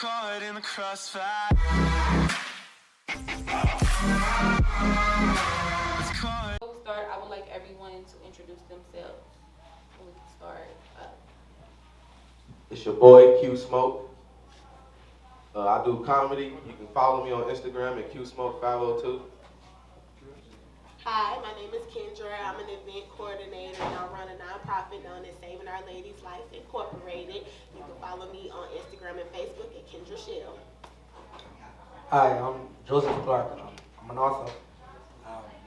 caught in the crossfire. Before we start, I would like everyone to introduce themselves. We can start. It's your boy Q Smoke. I do comedy. You can follow me on Instagram at QSmoke502. Hi, my name is Kendra. I'm an event coordinator and I run a nonprofit known as Saving Our Ladies' Life Incorporated. You can follow me on Instagram and Facebook at Kendra Shell. Hi, I'm Joseph Clark. I'm an author.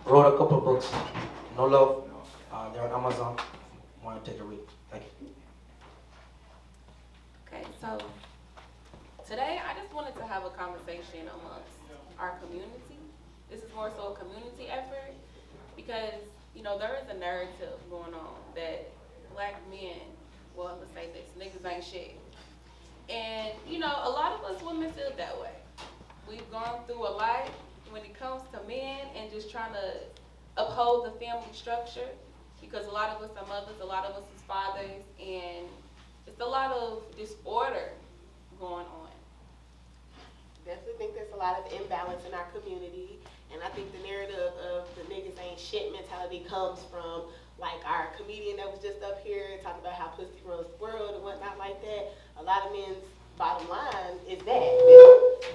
Wrote a couple books. No Love. They're on Amazon. Want to take a read. Thank you. Okay, so today I just wanted to have a conversation amongst our community. This is more so a community effort because, you know, there is a narrative going on that black men, well, let's say this, niggas ain't shit. And, you know, a lot of us women feel that way. We've gone through a lot when it comes to men and just trying to uphold the family structure because a lot of us are mothers, a lot of us is fathers, and it's a lot of disorder going on. Definitely think there's a lot of imbalance in our community, and I think the narrative of the niggas ain't shit mentality comes from like our comedian that was just up here talking about how pussy runs the world and whatnot like that. A lot of men's bottom line is that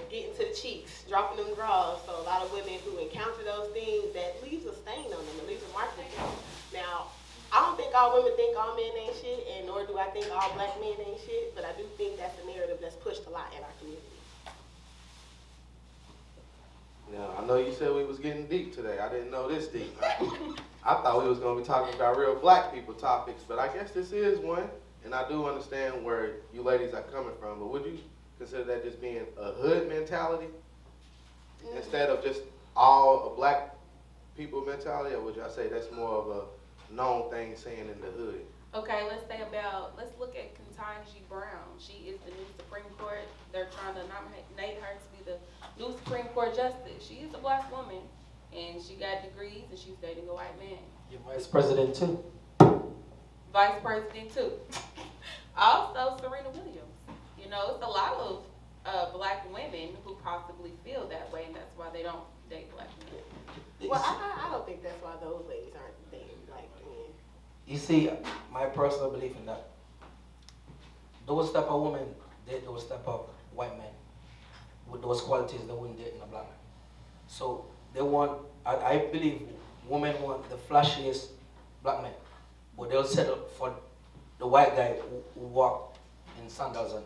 getting to the cheeks, dropping them draws. So a lot of women who encounter those things, that leaves a stain on them, it leaves a mark on them. Now, I don't think all women think all men ain't shit, and nor do I think all black men ain't shit, but I do think that's a narrative that's pushed a lot in our community. Now, I know you said we was getting deep today. I didn't know this deep. I thought we was going to be talking about real black people topics, but I guess this is one, and I do understand where you ladies are coming from, but would you consider that just being a hood mentality instead of just all a black people mentality, or would y'all say that's more of a known thing saying in the hood? Okay, let's look at Ketanji Brown. She is the new Supreme Court. They're trying to nominate her to be the new Supreme Court Justice. She is a black woman, and she got degrees, and she's dating a white man. You're Vice President too. Vice President too. Also, Serena Williams. You know, it's a lot of black women who possibly feel that way, and that's why they don't date black men. Well, I don't think that's why those ladies aren't dating black men. You see, my personal belief in that, those type of women date those type of white men with those qualities they wouldn't date in a black man. So they want, I believe women want the flashiest black men, but they'll settle for the white guy who walk in sandals and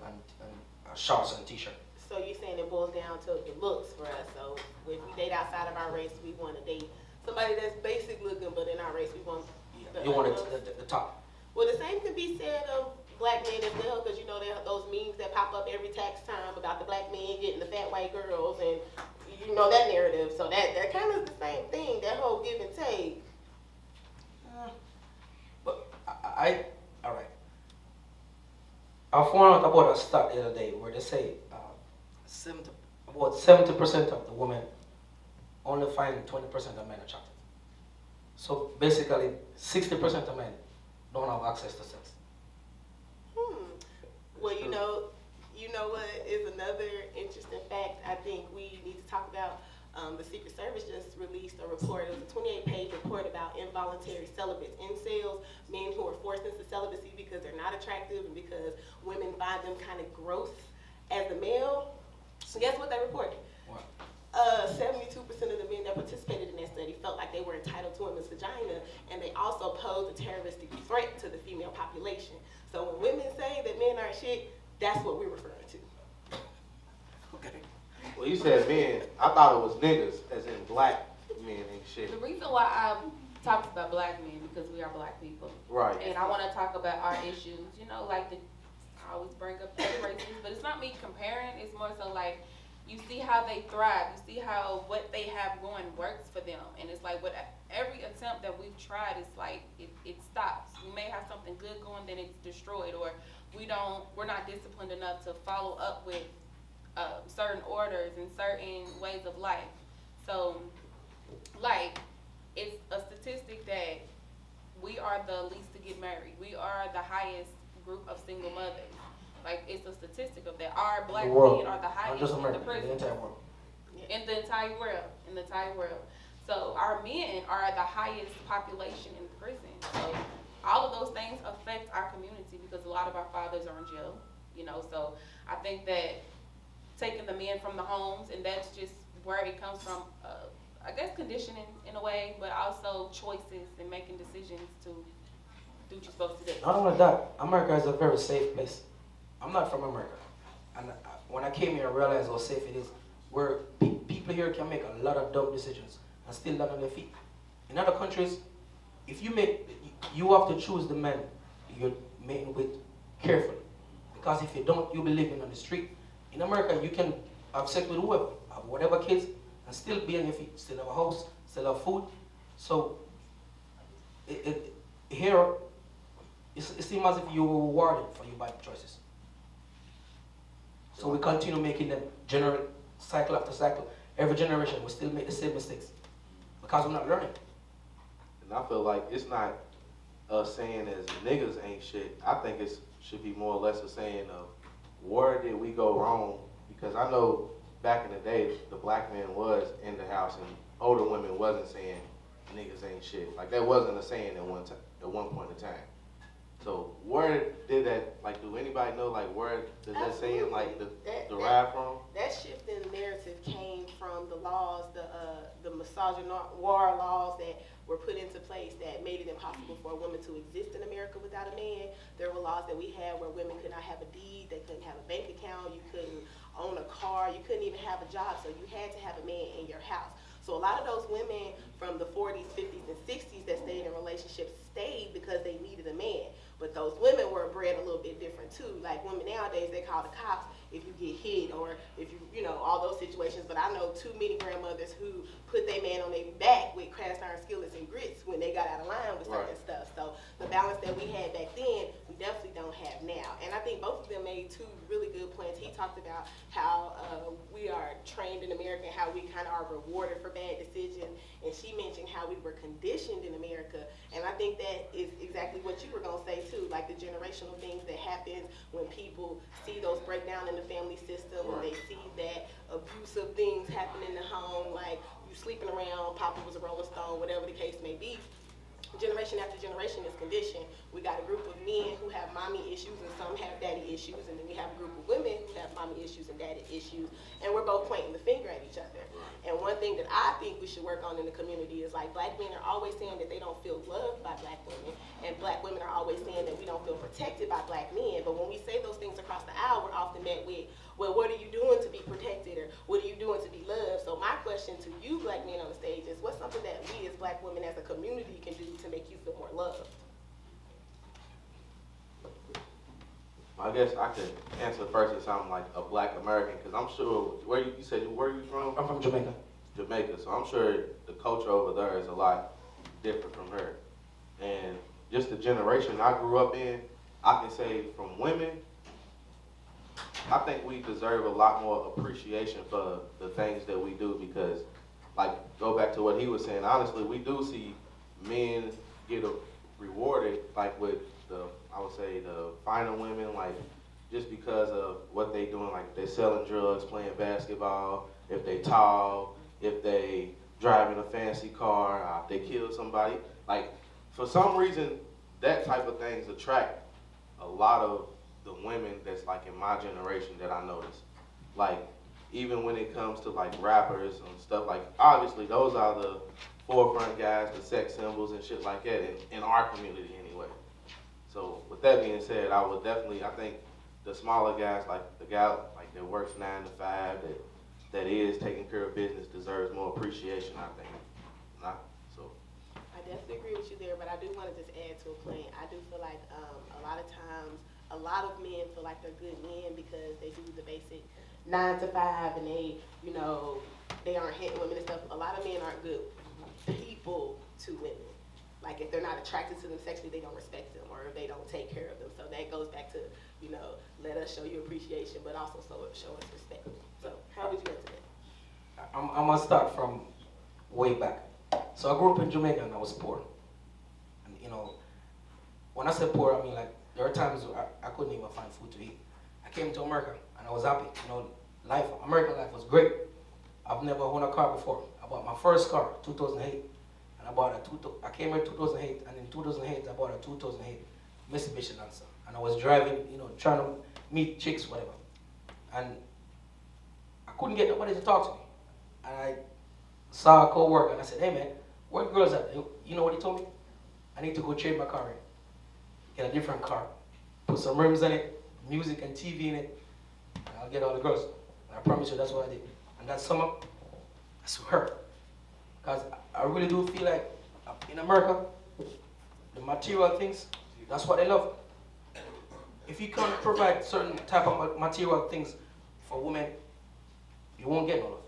shorts and t-shirt. So you're saying it boils down to the looks for us. So if we date outside of our race, we want to date somebody that's basic looking, but in our race we want You want the top. Well, the same can be said of black men as well, because you know there are those memes that pop up every tax time about the black men getting the fat white girls, and you know that narrative. So that kind of is the same thing, that whole give and take. But all right. I found out about a stat the other day where they say about 70% of the women only find 20% of men attractive. So basically, 60% of men don't have access to sex. Well, you know what is another interesting fact I think we need to talk about? The Secret Service just released a report. It was a 28-page report about involuntary celibates, incels, men who are forced into celibacy because they're not attractive and because women find them kind of gross as a male. So guess what they reported? What? 72% of the men that participated in that study felt like they were entitled to a women's vagina, and they also posed a terroristic threat to the female population. So when women say that men aren't shit, that's what we're referring to. Okay. Well, you said men. I thought it was niggas, as in black men and shit. The reason why I talked about black men because we are black people. Right. And I want to talk about our issues. You know, like I always bring up other races, but it's not me comparing. It's more so like you see how they thrive. You see how what they have going works for them. And it's like every attempt that we've tried, it's like it stops. We may have something good going, then it's destroyed, or we're not disciplined enough to follow up with certain orders and certain ways of life. So, like, it's a statistic that we are the least to get married. We are the highest group of single mothers. Like, it's a statistic of that. Our our black The world. men are the Not highest just in America, the the prison. entire world. In the entire world, in the entire world. So our men are the highest population in prison. So all of those things affect our community because a lot of our fathers are in jail, you know. So I think that taking the men from the homes, and that's just where it comes from, I guess conditioning in a way, but also choices and making decisions to do what you're supposed to do. Not only that, America is a very safe place. I'm not from America. And when I came here, I realized how safe it is. Where people here can make a lot of dumb decisions and still land on their feet. In other countries, if you have to choose the man you're mating with carefully. Because if you don't, you'll be living on the street. In America, you can have sex with whoever, have whatever kids, and still be on your feet, still have a house, still have food. So here, it seems as if you were rewarded for your bad choices. So we continue making them cycle after cycle. Every generation, we still make the same mistakes because we're not learning. And I feel like it's not us saying as niggas ain't shit. I think it should be more or less a saying of where did we go wrong? Because I know back in the day, the black man was in the house and older women wasn't saying niggas ain't shit. Like that wasn't a saying at one point in time. So where did that, like, do anybody know, like, where does that saying, like, derive from? That shift in narrative came from the laws, the misogynoir laws that were put into place that made it impossible for a woman to exist in America without a man. There were laws that we had where women could not have a deed, they couldn't have a bank account, you couldn't own a car, you couldn't even have a job, so you had to have a man in your house. So a lot of those women from the 40s, 50s, and 60s that stayed in relationships stayed because they needed a man. But those women were bred a little bit different too. Like women nowadays, they call the cops if you get hit or if you know, all those situations. But I know too many grandmothers who put their man on their back with cast iron skillets and grits when they got out of line with certain stuff. So the balance that we had back then, we definitely don't have now. And I think both of them made two really good points. He talked about how we are trained in America and how we kind of are rewarded for bad decisions. And she mentioned how we were conditioned in America. And I think that is exactly what you were going to say too, like the generational things that happen when people see those breakdown in the family system, when they see that abusive things happen in the home, like you sleeping around, Papa was a Rolling Stone, whatever the case may be. Generation after generation is conditioned. We got a group of men who have mommy issues and some have daddy issues, and then we have a group of women who have mommy issues and daddy issues, and we're both pointing the finger at each other. And one thing that I think we should work on in the community is like black men are always saying that they don't feel loved by black women, and black women are always saying that we don't feel protected by black men. But when we say those things across the aisle, we're often met with, well, what are you doing to be protected, or what are you doing to be loved? So my question to you black men on the stage is, what's something that we as black women as a community can do to make you feel more loved? I guess I could answer first as I'm like a black American, because I'm sure, where you said, where you from? I'm from Jamaica. Jamaica, so I'm sure the culture over there is a lot different from her. And just the generation I grew up in, I can say from women, I think we deserve a lot more appreciation for the things that we do because, like, go back to what he was saying, honestly, we do see men get rewarded, like with I would say the finer women, like just because of what they doing, like they selling drugs, playing basketball, if they tall, if they driving a fancy car, they kill somebody. Like for some reason, that type of things attract a lot of the women that's like in my generation that I notice. Like even when it comes to like rappers and stuff, like obviously those are the forefront guys, the sex symbols and shit like that in our community anyway. So with that being said, I would definitely, I think the smaller guys, like the guy like that works 9 to 5, that is taking care of business deserves more appreciation, I think. So. I definitely agree with you there, but I do want to just add to a point. I do feel like a lot of times, a lot of men feel like they're good men because they do the basic 9 to 5 and they, you know, they aren't hitting women and stuff. A lot of men aren't good people to women. Like if they're not attracted to them sexually, they don't respect them or they don't take care of them. So that goes back to, you know, let us show you appreciation, but also show us respect. So how would you answer that? I'm gonna start from way back. So I grew up in Jamaica and I was poor. And you know, when I say poor, I mean like there are times where I couldn't even find food to eat. I came to America and I was happy. You know, American life was great. I've never owned a car before. I bought my first car, 2008, and I came here in 2008, and in 2008 I bought a 2008 Mitsubishi Lancer, and I was driving, you know, trying to meet chicks, whatever, and I couldn't get nobody to talk to me, and I saw a co-worker, and I said, hey man, where the girls at? You know what he told me? I need to go trade my car in, get a different car, put some rims in it, music and TV in it, and I'll get all the girls. And I promise you that's what I did. And that summer, I swear, because I really do feel like in America, the material things, that's what they love. If you can't provide certain type of material things for women, you won't get no love.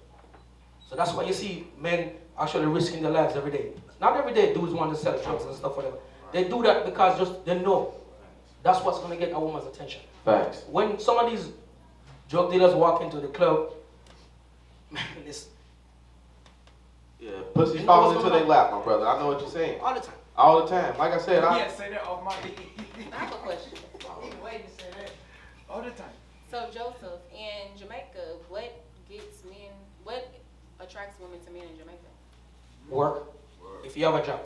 So that's why you see men actually risking their lives every day. Not every day dudes want to sell drugs and stuff, whatever. They do that because just they know that's what's going to get a woman's attention. Facts. When some of these drug dealers walk into the club, man, this Yeah, pussy falling into their lap, my brother. I know what you're saying. all the time. All the time. Like I said, Yeah, say that off my I have a question. Wait to say that all the time. So Joseph, in Jamaica, what attracts women to men in Jamaica? Work. If you have a job,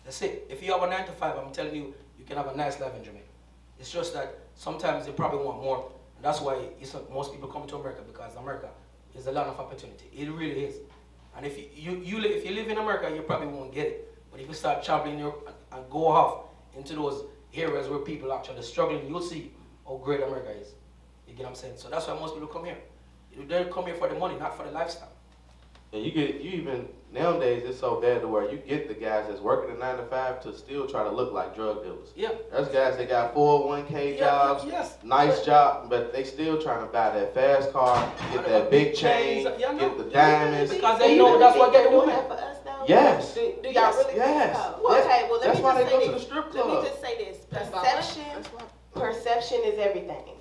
that's it. If you have a 9 to 5, I'm telling you, you can have a nice life in Jamaica. It's just that sometimes they probably want more. And that's why most people come to America, because America is a land of opportunity. It really is. And if you live in America, you probably won't get it. But if you start traveling and go off into those areas where people are actually struggling, you'll see how great America is. You get what I'm saying? So that's why most people come here. They come here for the money, not for the lifestyle. and you even nowadays it's so bad to where you get the guys that's working a 9 to 5 to still try to look like drug dealers. Yeah. There's guys that got 401k jobs, Yes. nice job, but they still trying to buy that fast car, get that big chain, get the diamonds. Because they know that's what get the women. For us, though? Yes. Do y'all really Yes. think so? Well, okay, well, let That's me why just they go say to the this. strip Let club. me just say this. That's why- Perception, That's why. perception is everything.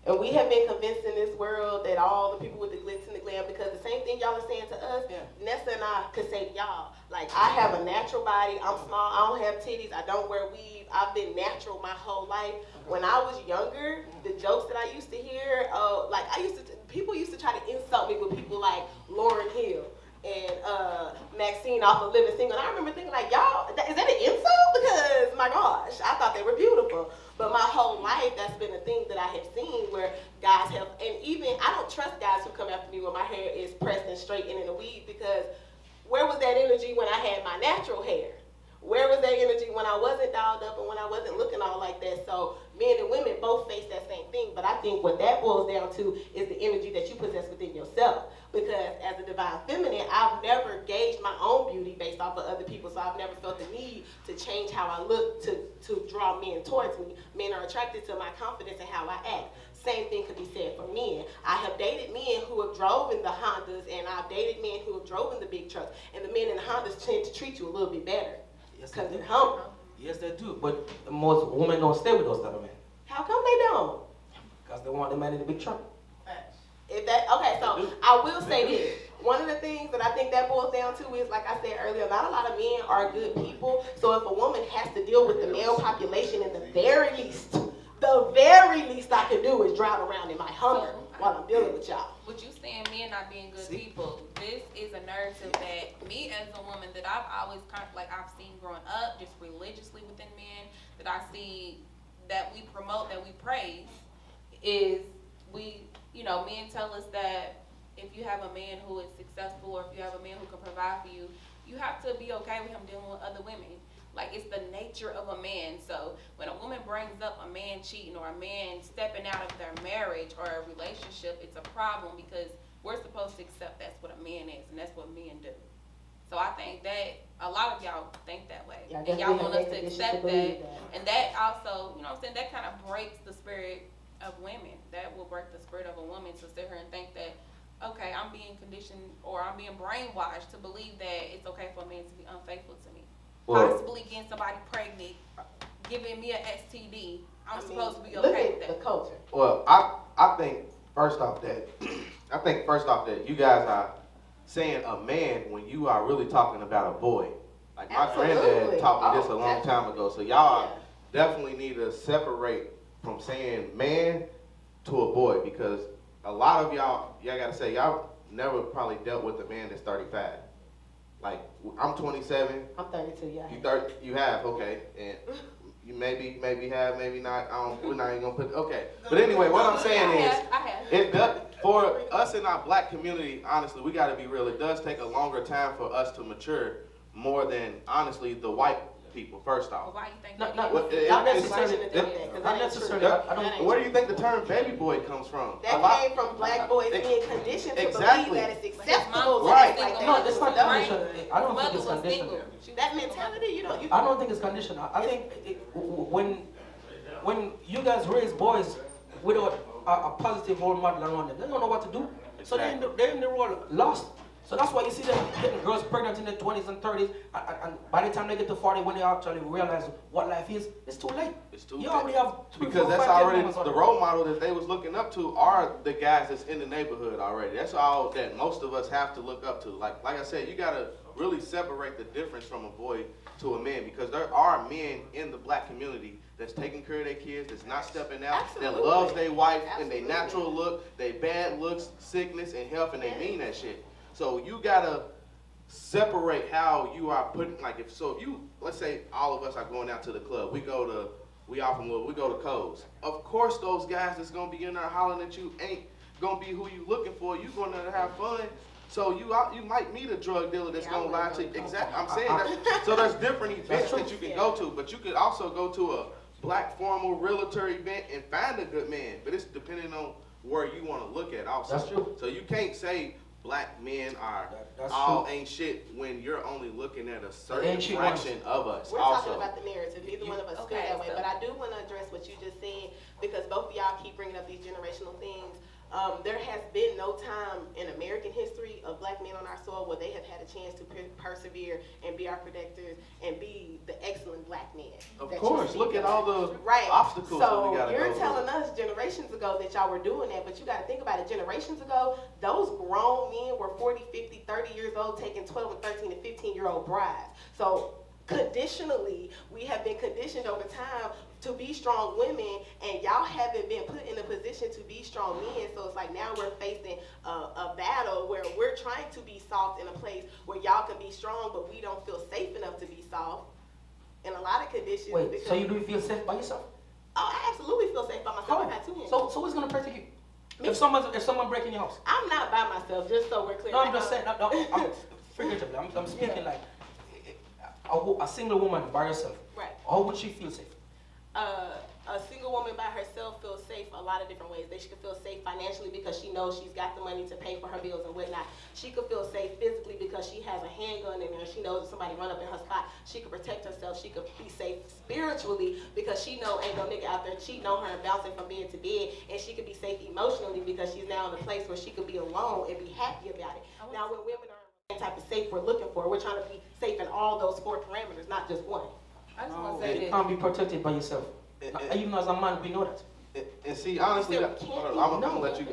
And we have been convinced in this world that all the people with the glitz and the glam, because the same thing y'all are saying to us, Yeah. Nessa and I could say to y'all. Like, I have a natural body. I'm small. I don't have titties. I don't wear weave. I've been natural my whole life. When I was younger, the jokes that I used to hear, people used to try to insult me with people like Lauryn Hill and Maxine off of Living Single. And I remember thinking like, y'all, is that an insult? Because, my gosh, I thought they were beautiful. But my whole life, that's been a thing that I have seen where guys have, and even, I don't trust guys who come after me when my hair is pressed and straight and in a weave, because where was that energy when I had my natural hair? Where was that energy when I wasn't dialed up and when I wasn't looking all like that? So men and women both face that same thing. But I think what that boils down to is the energy that you possess within yourself. Because as a divine feminine, I've never gauged my own beauty based off of other people. So I've never felt the need to change how I look to draw men towards me. Men are attracted to my confidence and how I act. Same thing could be said for men. I have dated men who have drove in the Hondas, and I've dated men who have drove in the big trucks. And the men in the Hondas tend to treat you a little bit better. Yes, Because they they're do. humble. Yes, they do. But most women don't stay with those type of men How come they don't? because they want the man in the big truck. Okay, so I will say this. One of the things that I think that boils down to is, like I said earlier, not a lot of men are good people. So if a woman has to deal with the male population, in the very least I can do is drive around in my Hummer while I'm dealing with y'all. What you saying, men not being good See? people, this is a narrative that me as a woman that I've always kind of like I've seen growing up, just religiously within men, that I see that we promote, that we praise, is men tell us that if you have a man who is successful or if you have a man who can provide for you, you have to be okay with him dealing with other women. Like, it's the nature of a man. So when a woman brings up a man cheating or a man stepping out of their marriage or a relationship, it's a problem because we're supposed to accept that's what a man is and that's what men do. So I think that a lot of y'all think that way. Yeah, I and guess y'all we want have us to made the accept decision to that. believe And that also, that kind of breaks the spirit of women. That will break the spirit of a woman to sit here and think that, okay, I'm being conditioned or I'm being brainwashed to believe that it's okay for a man to be unfaithful to me. Well- Possibly getting somebody pregnant, giving me an STD, I'm supposed to be look okay at with the that. culture. Well, I think first off that you guys are saying a man when you are really talking about a boy. Like my Absolutely. granddad taught me this a long Oh, time ago. So y'all Yeah. definitely need to separate from saying man to a boy? Because a lot of y'all gotta say, y'all never probably dealt with a man that's 35. Like, I'm 27. I'm 32, yeah. You 30, you have, okay. And you maybe have, maybe not. We're not even gonna put, okay. But anyway, what I'm saying is, I have. it does, for us in our black community, honestly, we gotta be real. It does take a longer time for us to mature more than, honestly, the white people, first Well, off. why you think Not- that? not- is? not Y'all necessarily. shouldn't have done that, 'cause Not that ain't necessarily. true. I don't. Where do you think the term baby boy comes from? That came from black boys being conditioned to Exactly. believe that it's acceptable to Right. act like that. No, that's not Right. conditional. I don't think it's Mother was conditional. single. She was That single. mentality, you know, you I don't think it's conditional. I think when you guys raise boys without a positive role model around them, they don't know what to do. So they're in the role lost. So that's why you see them getting girls pregnant in their 20s and 30s, and by the time they get to 40, when they actually realize what life is, it's too late. It's too You late. already have 3, Because 4, that's 5, 10 already women on the it. role model that they was looking up to are the guys that's in the neighborhood already. That's all that most of us have to look up to. Like I said, you gotta really separate the difference from a boy to a man, because there are men in the black community that's taking care of their kids, that's not stepping out, that Absolutely. loves their wife and Absolutely. their natural look, their bad looks, sickness and health, and they mean that shit. So you gotta separate how you are putting, like if you, let's say all of us are going out to the club, we go to Coles. Of course those guys that's gonna be in there hollering at you ain't gonna be who you looking for. You gonna have fun. So you might meet a drug dealer that's gonna lie to you. Exactly. I'm saying that. So there's different events that you can go to, but you could also go to a black formal realtor event and find a good man. But it's depending on where you want to look at also. That's true. So you can't say black men are That's all true. ain't shit when you're only looking at a They certain ain't shit fraction of us. We're also. talking about the narrative. Neither one of us feel Okay, that way. so- But I do want to address what you just said, because both of y'all keep bringing up these generational things. There has been no time in American history of black men on our soil where they have had a chance to persevere and be our protectors and be the excellent black men. Of that you course, see. look at all the Right. obstacles that we So gotta you're go telling through. us generations ago that y'all were doing that, but you got to think about it. Generations ago, those grown men were 40, 50, 30 years old taking 12 and 13 and 15-year-old brides. So conditionally, we have been conditioned over time to be strong women, and y'all haven't been put in a position to be strong men. So it's like now we're facing a battle where we're trying to be soft in a place where y'all can be strong, but we don't feel safe enough to be soft. In a lot of conditions. Wait, because, so you do feel safe by yourself? Oh, I absolutely feel safe by myself. I got two hands. So who's gonna protect you? If someone break in your house? I'm not by myself, just so we're clear. No, I'm just saying. No, I'm figuratively. I'm speaking like a single woman by herself. Right. How would she feel safe? A single woman by herself feels safe a lot of different ways. She could feel safe financially because she knows she's got the money to pay for her bills and whatnot. She could feel safe physically because she has a handgun in there. She knows if somebody run up in her spot, she could protect herself. She could be safe spiritually because she know ain't no nigga out there cheating on her and bouncing from bed to bed. And she could be safe emotionally because she's now in a place where she could be alone and be happy about it. Now, when women are in the type of safe we're looking for, we're trying to be safe in all those 4 parameters, not just one. I just want to say You this. can't be protected by yourself. Even as a man, we know that. And see, honestly, You I'm still can't gonna even let you.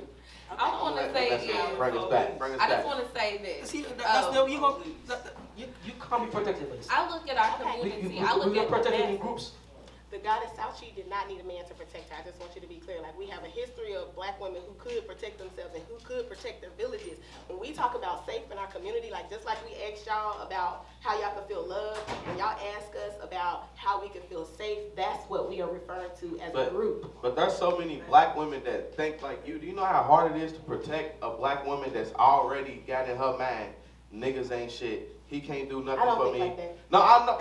I want to say Let's is, bring us back. Bring us I just back. want to say this. See, that's Um, the, you can't be protected by yourself. I look at our Okay. community. I look We are at the protected in best. groups. The goddess Sauchi did not need a man to protect her. I just want you to be clear. Like, we have a history of black women who could protect themselves and who could protect their villages. When we talk about safe in our community, like just like we asked y'all about how y'all can feel loved, when y'all ask us about how we can feel safe, that's what we are referring to as a group. But there's so many black women that think like you. Do you know how hard it is to protect a black woman that's already got in her mind, niggas ain't shit. He can't do nothing I don't for think me. like that. No, I know.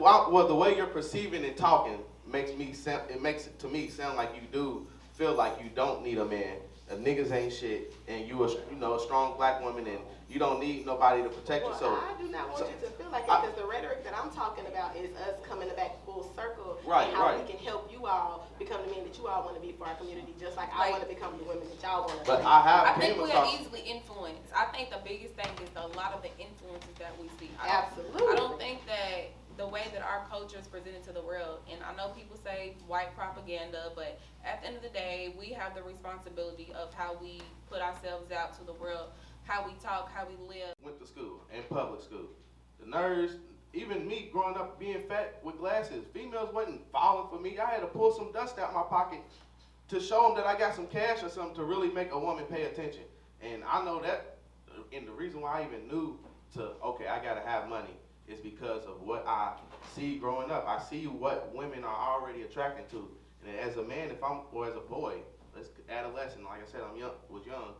Well, the way you're perceiving and talking makes it to me sound like you do feel like you don't need a man. Niggas ain't shit, and you a strong black woman, and you don't need nobody to protect you. Well, So I do not want you to feel like that, because the rhetoric that I'm talking about is us coming back full circle, Right, and how right. we can help you all become the men that you all want to be for our community, just like I Like- want to become the women that y'all want to But be. I have I think came we are across. easily influenced. I think the biggest thing is a lot of the influences that we see. I Absolutely. don't think that the way that our culture is presented to the world, and I know people say white propaganda, but at the end of the day, we have the responsibility of how we put ourselves out to the world, how we talk, how we live. Went to school, in public school. The nerds, even me growing up being fat with glasses, females wasn't falling for me. I had to pull some dust out my pocket to show them that I got some cash or something to really make a woman pay attention. And I know that, and the reason why I even knew okay, I gotta have money is because of what I see growing up. I see what women are already attracted to. And as a man, or as a boy, adolescent, like I said, was young,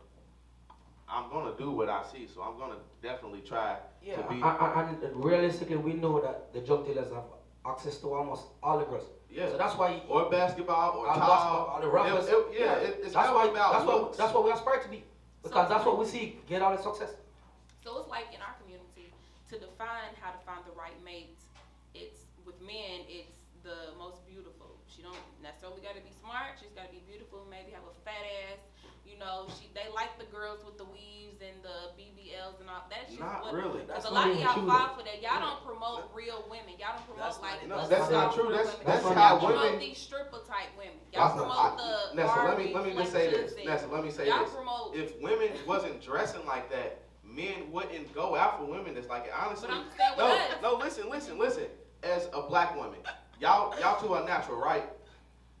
I'm gonna do what I see. So I'm gonna definitely try to be. And realistically, we know that the drug dealers have access to almost all the girls. Yeah. So that's why. Or basketball, or basketball, or the rappers. It's about looks. That's what we aspire to be. Because that's what we see, get all the success. So it's like in our community, to define how to find the right mate, it's with men, it's the most beautiful. She don't necessarily got to be smart. She's got to be beautiful. Maybe have a fat ass. You know, they like the girls with the weaves and the BBLs and all. That's just not really. Because a lot of y'all fall for that. Y'all don't promote real women. Y'all don't promote that's not true. That's y'all how promote women. these stripper type women. Y'all promote the Nessa, let Barbies, me just like say you this. said. Nessa, let me say Y'all this. promote. If women wasn't dressing like that, men wouldn't go out for women that's like it. Honestly. But I'm saying with us. No, listen. As a black woman, y'all two are natural, right?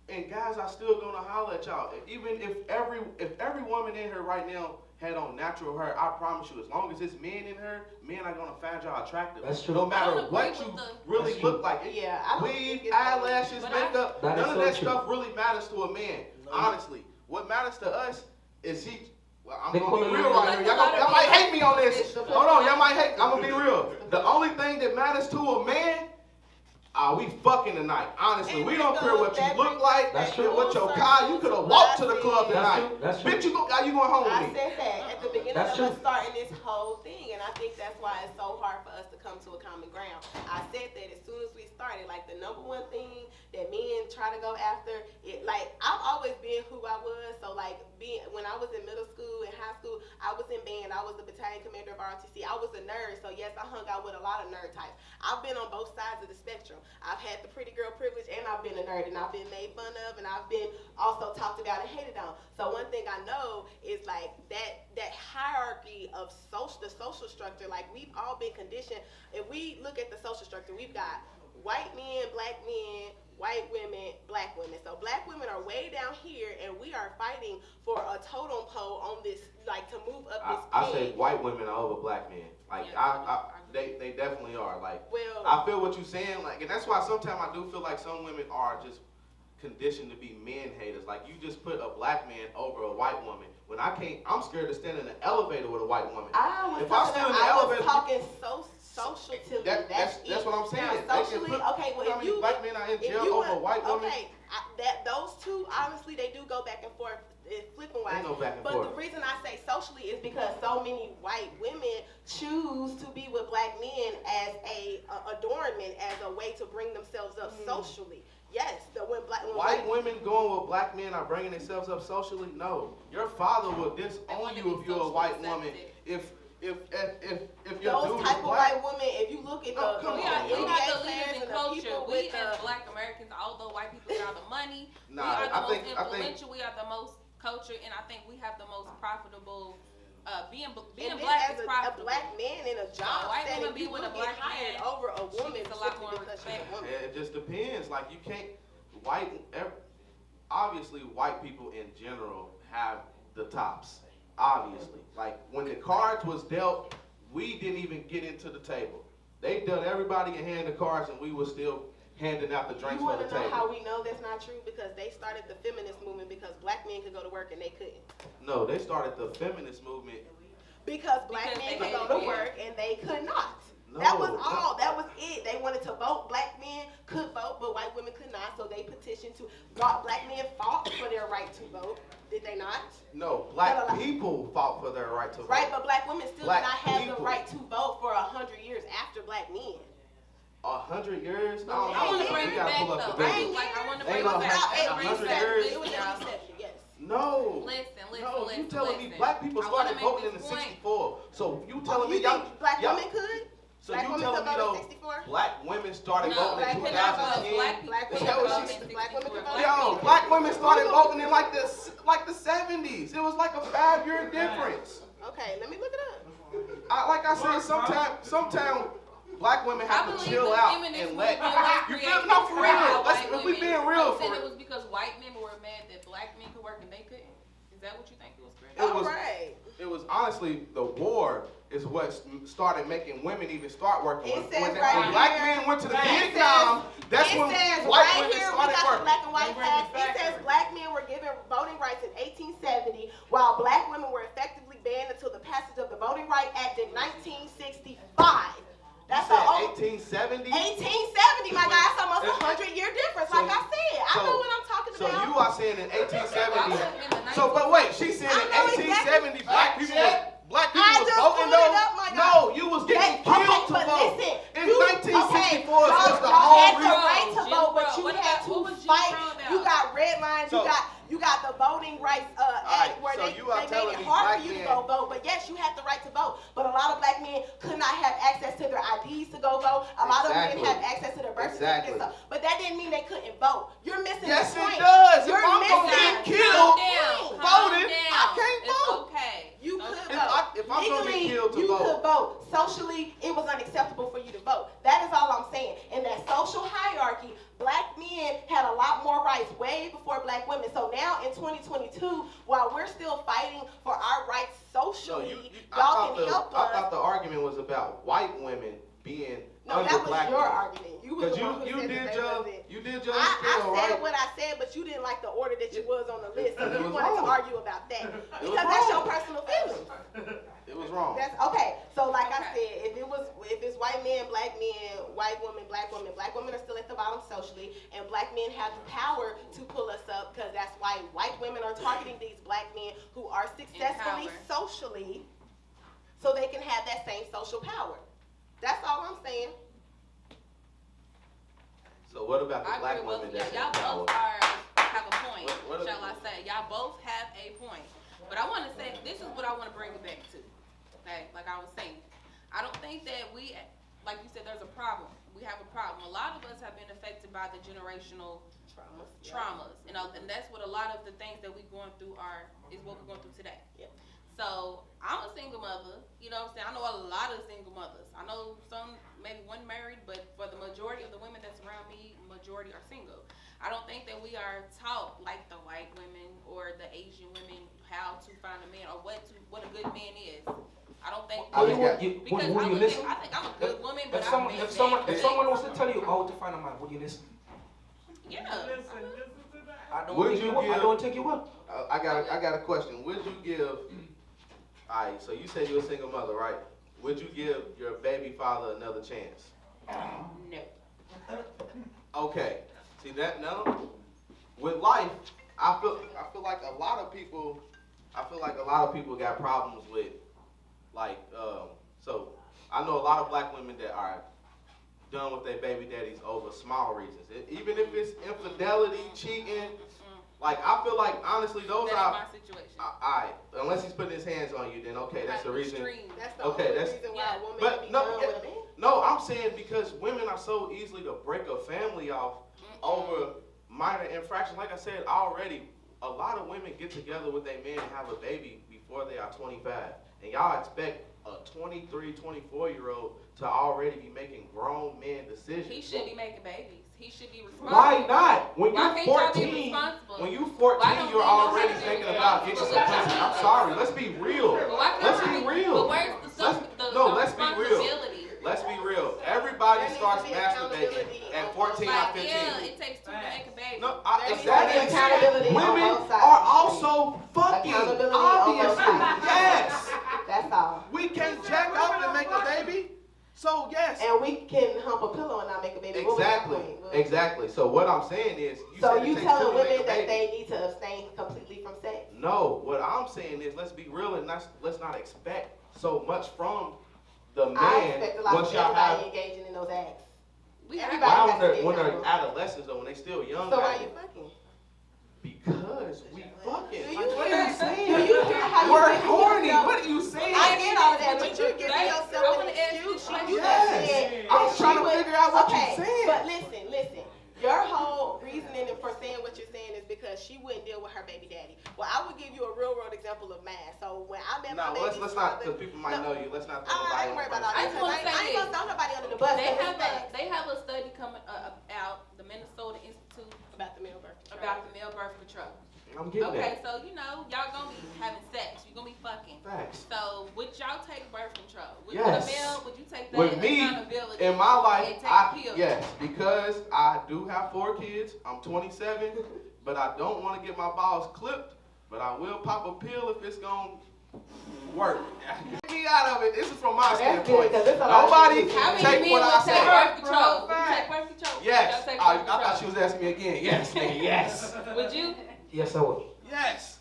And guys are still gonna holler at y'all. Even if every woman in here right now had on natural hair, I promise you, as long as it's men in her, men are gonna find y'all attractive. That's true. No matter I don't what agree you with really That's look true. like. Yeah, I don't Weave, think it's eyelashes, But makeup, That is none of so that true. stuff really matters to a man. Honestly, what matters to us is well, I'm They gonna be call it real right here. Y'all might hate me on this. Hold on, y'all might hate. I'm gonna be real. The only thing that matters to a man, we fucking tonight. Honestly, we don't care what you look like. That's true. What your car, you could have walked to the club tonight. That's true. Bitch, you going home I with me? said that at the beginning That's of true. us starting this whole thing, and I think that's why it's so hard for us to come to a common ground. I said that as soon as we started, like the number one thing that men try to go after, like I've always been who I was. So like when I was in middle school and high school, I was in band. I was the battalion commander of ROTC. I was a nerd, so yes, I hung out with a lot of nerd types. I've been on both sides of the spectrum. I've had the pretty girl privilege, and I've been a nerd, and I've been made fun of, and I've been also talked about and hated on. So one thing I know is like that hierarchy of the social structure. Like we've all been conditioned. If we look at the social structure, we've got white men, black men, white women, black women. So black women are way down here, and we are fighting for a totem pole on this, like to move up this I peg. say white women are over black men. Like they definitely are. Like Well, I feel what you're saying. Like, and that's why sometimes I do feel like some women are just conditioned to be men haters. Like you just put a black man over a white woman. When I'm scared to stand in an elevator with a white woman. I was If I'm still in the elevator, talking socially. that's what I'm saying. Now, They can socially, put- okay. Well, how if many you black men are in if jail you over white women? okay, those two honestly they do go back and forth, flipping wise. Ain't no back and But forth. the reason I say socially is because so many white women choose to be with black men as a adornment, as a way to bring themselves up socially. Yes, when White women going with black men are bringing themselves up socially? No. Your father will disown you if you're a white woman. If your those dude is type of black. white women, if you look at Oh, come We on, are yo. the NBA leaders players in and the culture. people We with as the black Americans, although white people got the money, Nah, we are the I most think- influential, we are the most culture, and I think we have the most profitable, being and black then is as profitable. a black man in a job white setting, woman be you with will a get black hired man, over a she woman gets a lot simply more because she's respect. a woman. It just depends. Like you can't obviously white people in general have the tops. Obviously. Like when the cards was dealt, we didn't even get into the table. They dealt everybody in hand the cards and we were still handing out the drinks You for want the to know table. how we know that's not true? Because they started the feminist movement because black men could go to work and they couldn't. No, they started the feminist movement. Because black Because men they could go hated to men. work and they could not. No, That was all. That was it. They wanted to vote. Black men could vote, but white women could not. So they petitioned to. Black men fought for their right to vote. Did they not? No, black No. people fought for their right to vote. Right, but black women still Black did not have people. the right to vote for 100 years after black men. 100 years? No, I don't I want know. to bring We it gotta back pull up though. the I date. do, like I want to Ain't bring no it back. hundred- I bring it 100 back. years? It was Listen, an y'all. exception, yes. No. Listen. No, you telling me listen. black people I wanna started make voting in this the point. 64. So you telling You me y'all think black y'all- women could? So Black you women telling could me vote though in 64? black women started No, voting black in women not 2010? Black Black people women vote vote in in 64. 64. Black Black Yo, people. black women started voting in like the 70s. It was like a 5-year difference. Okay, let me look it up. Like I said, sometime black women I have to believe chill the out feminist and let. movement was You created feel? No, for to real. allow Let's, white if we women- being Are real you for saying it. it was because white men were mad that black men could work and they couldn't? Is that what you think it was, Chris? It was- Right. It was honestly the war is what started making women even start working. It says When right black here- men went to the It Vietnam, that's it when says white right women here, we started got the working. black and white They bring it tax. It says back. black men were given voting rights in 1870, while black women were effectively banned until the passage of the Voting Rights Act in 1965. That's You the said old 1870. 1870, my guy. That's almost a 100-year difference. So- Like I said, I so- know what I'm talking So about. you are saying in Why 1870. wouldn't it been the So, but wait, she said I in know 1870 exactly. black people I was just voting pulled it though. up, my guy. No, you was getting Okay, killed to but vote. listen, In you- 1964 okay, was the y'all whole had the reason. right to Jim vote, but Crow. you What had about- what was to Jim fight. Crow about? You got red lines. So- You got the Voting Rights Alright, Act where so they you are made telling it me hard black for you to men- go vote. But yes, you had the right to vote. But a lot of black men could not have access to their IDs to go vote. A lot of Exactly. men have access to their birth Exactly. certificates. But that didn't mean they couldn't vote. You're missing Yes, the it point. does. You're If I'm gonna missing- get killed Calm voting, down. I can't It's vote. okay. You could Okay. vote. If I'm gonna get Legally, killed to you vote. could vote. Socially, it was unacceptable for you to vote. That is all I'm saying. In that social hierarchy, black men had a lot more rights way before black women. So now in 2022, while we're still fighting for our rights So socially, I y'all thought can help us. I thought the argument was about white women being No, under that was black your women. argument. You was Because the one who you said that did they your wasn't. you did your I spiel, said right? what I said, but you didn't like the order that you was on the list, so It you was wanted to wrong. argue about that. was Because that's your wrong. personal feelings. It was wrong. That's okay. So like I Okay. said, if it's white men, white women, black women are still at the bottom socially, and black men have the power to pull us up because that's why white women are targeting these black men who are successfully power. socially, so they can have that same social power. That's all I'm saying. So what about the I black agree with women both. that's in Y'all power? both have a point, What- shall I say? Y'all both have a point. But I want to say this is what I want to bring it back to. Okay, like I was saying, I don't think that we, like you said, there's a problem. We have a problem. A lot of us have been affected by the generational traumas, and that's what a lot of the things that we're going through is what we're going through today. Yeah. So I'm a single mother, you know what I'm saying? I know a lot of single mothers. I know some, maybe one married, but for the majority of the women that's around me, majority are single. I don't think that we are taught like the white women or the Asian women how to find a man or what a good man is. I don't think I just got- because would you listen? I think I'm a good woman, but If I someone, make if someone, bad if someone was mistakes. to tell you how to find a man, would you listen? Yeah. Listen to that. I don't Would think you you will. I give- don't think you will. I got a question. Would you give? Alright, so you said you're a single mother, right? Would you give your baby father another chance? No. Okay. See that? No. With life, I feel like a lot of people got problems with, like, so I know a lot of black women that are done with their baby daddies over small reasons. Even if it's infidelity, cheating, like I feel like honestly those That's are. my situation. Alright, unless he's putting his hands on you, then okay, that's the reason. Extreme. That's the Okay, only that's- reason why yeah. a woman But can be no, done with a man. No, I'm saying because women are so easily to break a family off over minor infractions. Like I said already, a lot of women get together with a man and have a baby before they are 25. And y'all expect a 23, 24-year-old to already be making grown man decisions. He should be making babies. He should be responsible. Why not? When Why you're can't y'all be 14, responsible? when you're Why 14, don't you're we know already how to be thinking about getting some responsible? pussy. I'm sorry, let's be real. But why can't Let's we be real. But where's Let's be real. responsibility? Let's be real. Everybody There needs starts to be masturbating accountability at on 14 or Like, 15. yeah, it takes two to make a baby. No, There needs to be exactly. accountability on Women both sides. are also fucking, Accountability on both obviously. sides. Yes. That's all. We can jack up and make a baby. So yes. And we can hump a pillow and not make a baby. What was that Exactly. point? What- Exactly. So what I'm saying is, So said it you takes telling two to make women a that baby. they need to abstain completely from sex? No, what I'm saying is let's be real and let's not expect so much from the I man expect a lot once of y'all have. everybody engaging in those acts. We Everybody have Why has to be when they're accountable. adolescents or when they still young? So why guys? you fucking? Because we fucking. Do you What hear? are you saying? Do you hear how you We're give horny. yourself- What are you saying? I get all of that, but you're giving Right. I yourself an wanna ask you excuse. a You question. just said Yes. that I'm trying she to would- figure out what you're okay, saying. But listen. Your whole reasoning for saying what you're saying is because she wouldn't deal with her baby daddy. Well, I would give you a real world example of mine. So when I met No, let's not, because people might know you. Let's not throw I nobody ain't on worried the about all bus. I just wanna that. say I ain't gonna throw nobody under the bus. They have a study coming out, the Minnesota Institute about the male birth control. about the male birth control. I'm getting Okay, that. so y'all gonna be having sex. You're gonna be fucking. Facts. So would y'all take birth control? Would Yes. a male, would you take that With me, accountability in my life, and take pills? yes, because I do have 4 kids. I'm 27, but I don't want to get my balls clipped. But I will pop a pill if it's gonna work. Get me out of it. This is from my standpoint. Nobody How many take men what I would take say. birth control? Would you take birth control? Yes. Y'all take I birth thought she control? was asking me again. Yes, nigga, yes. Would you? Yes, I would. Yes.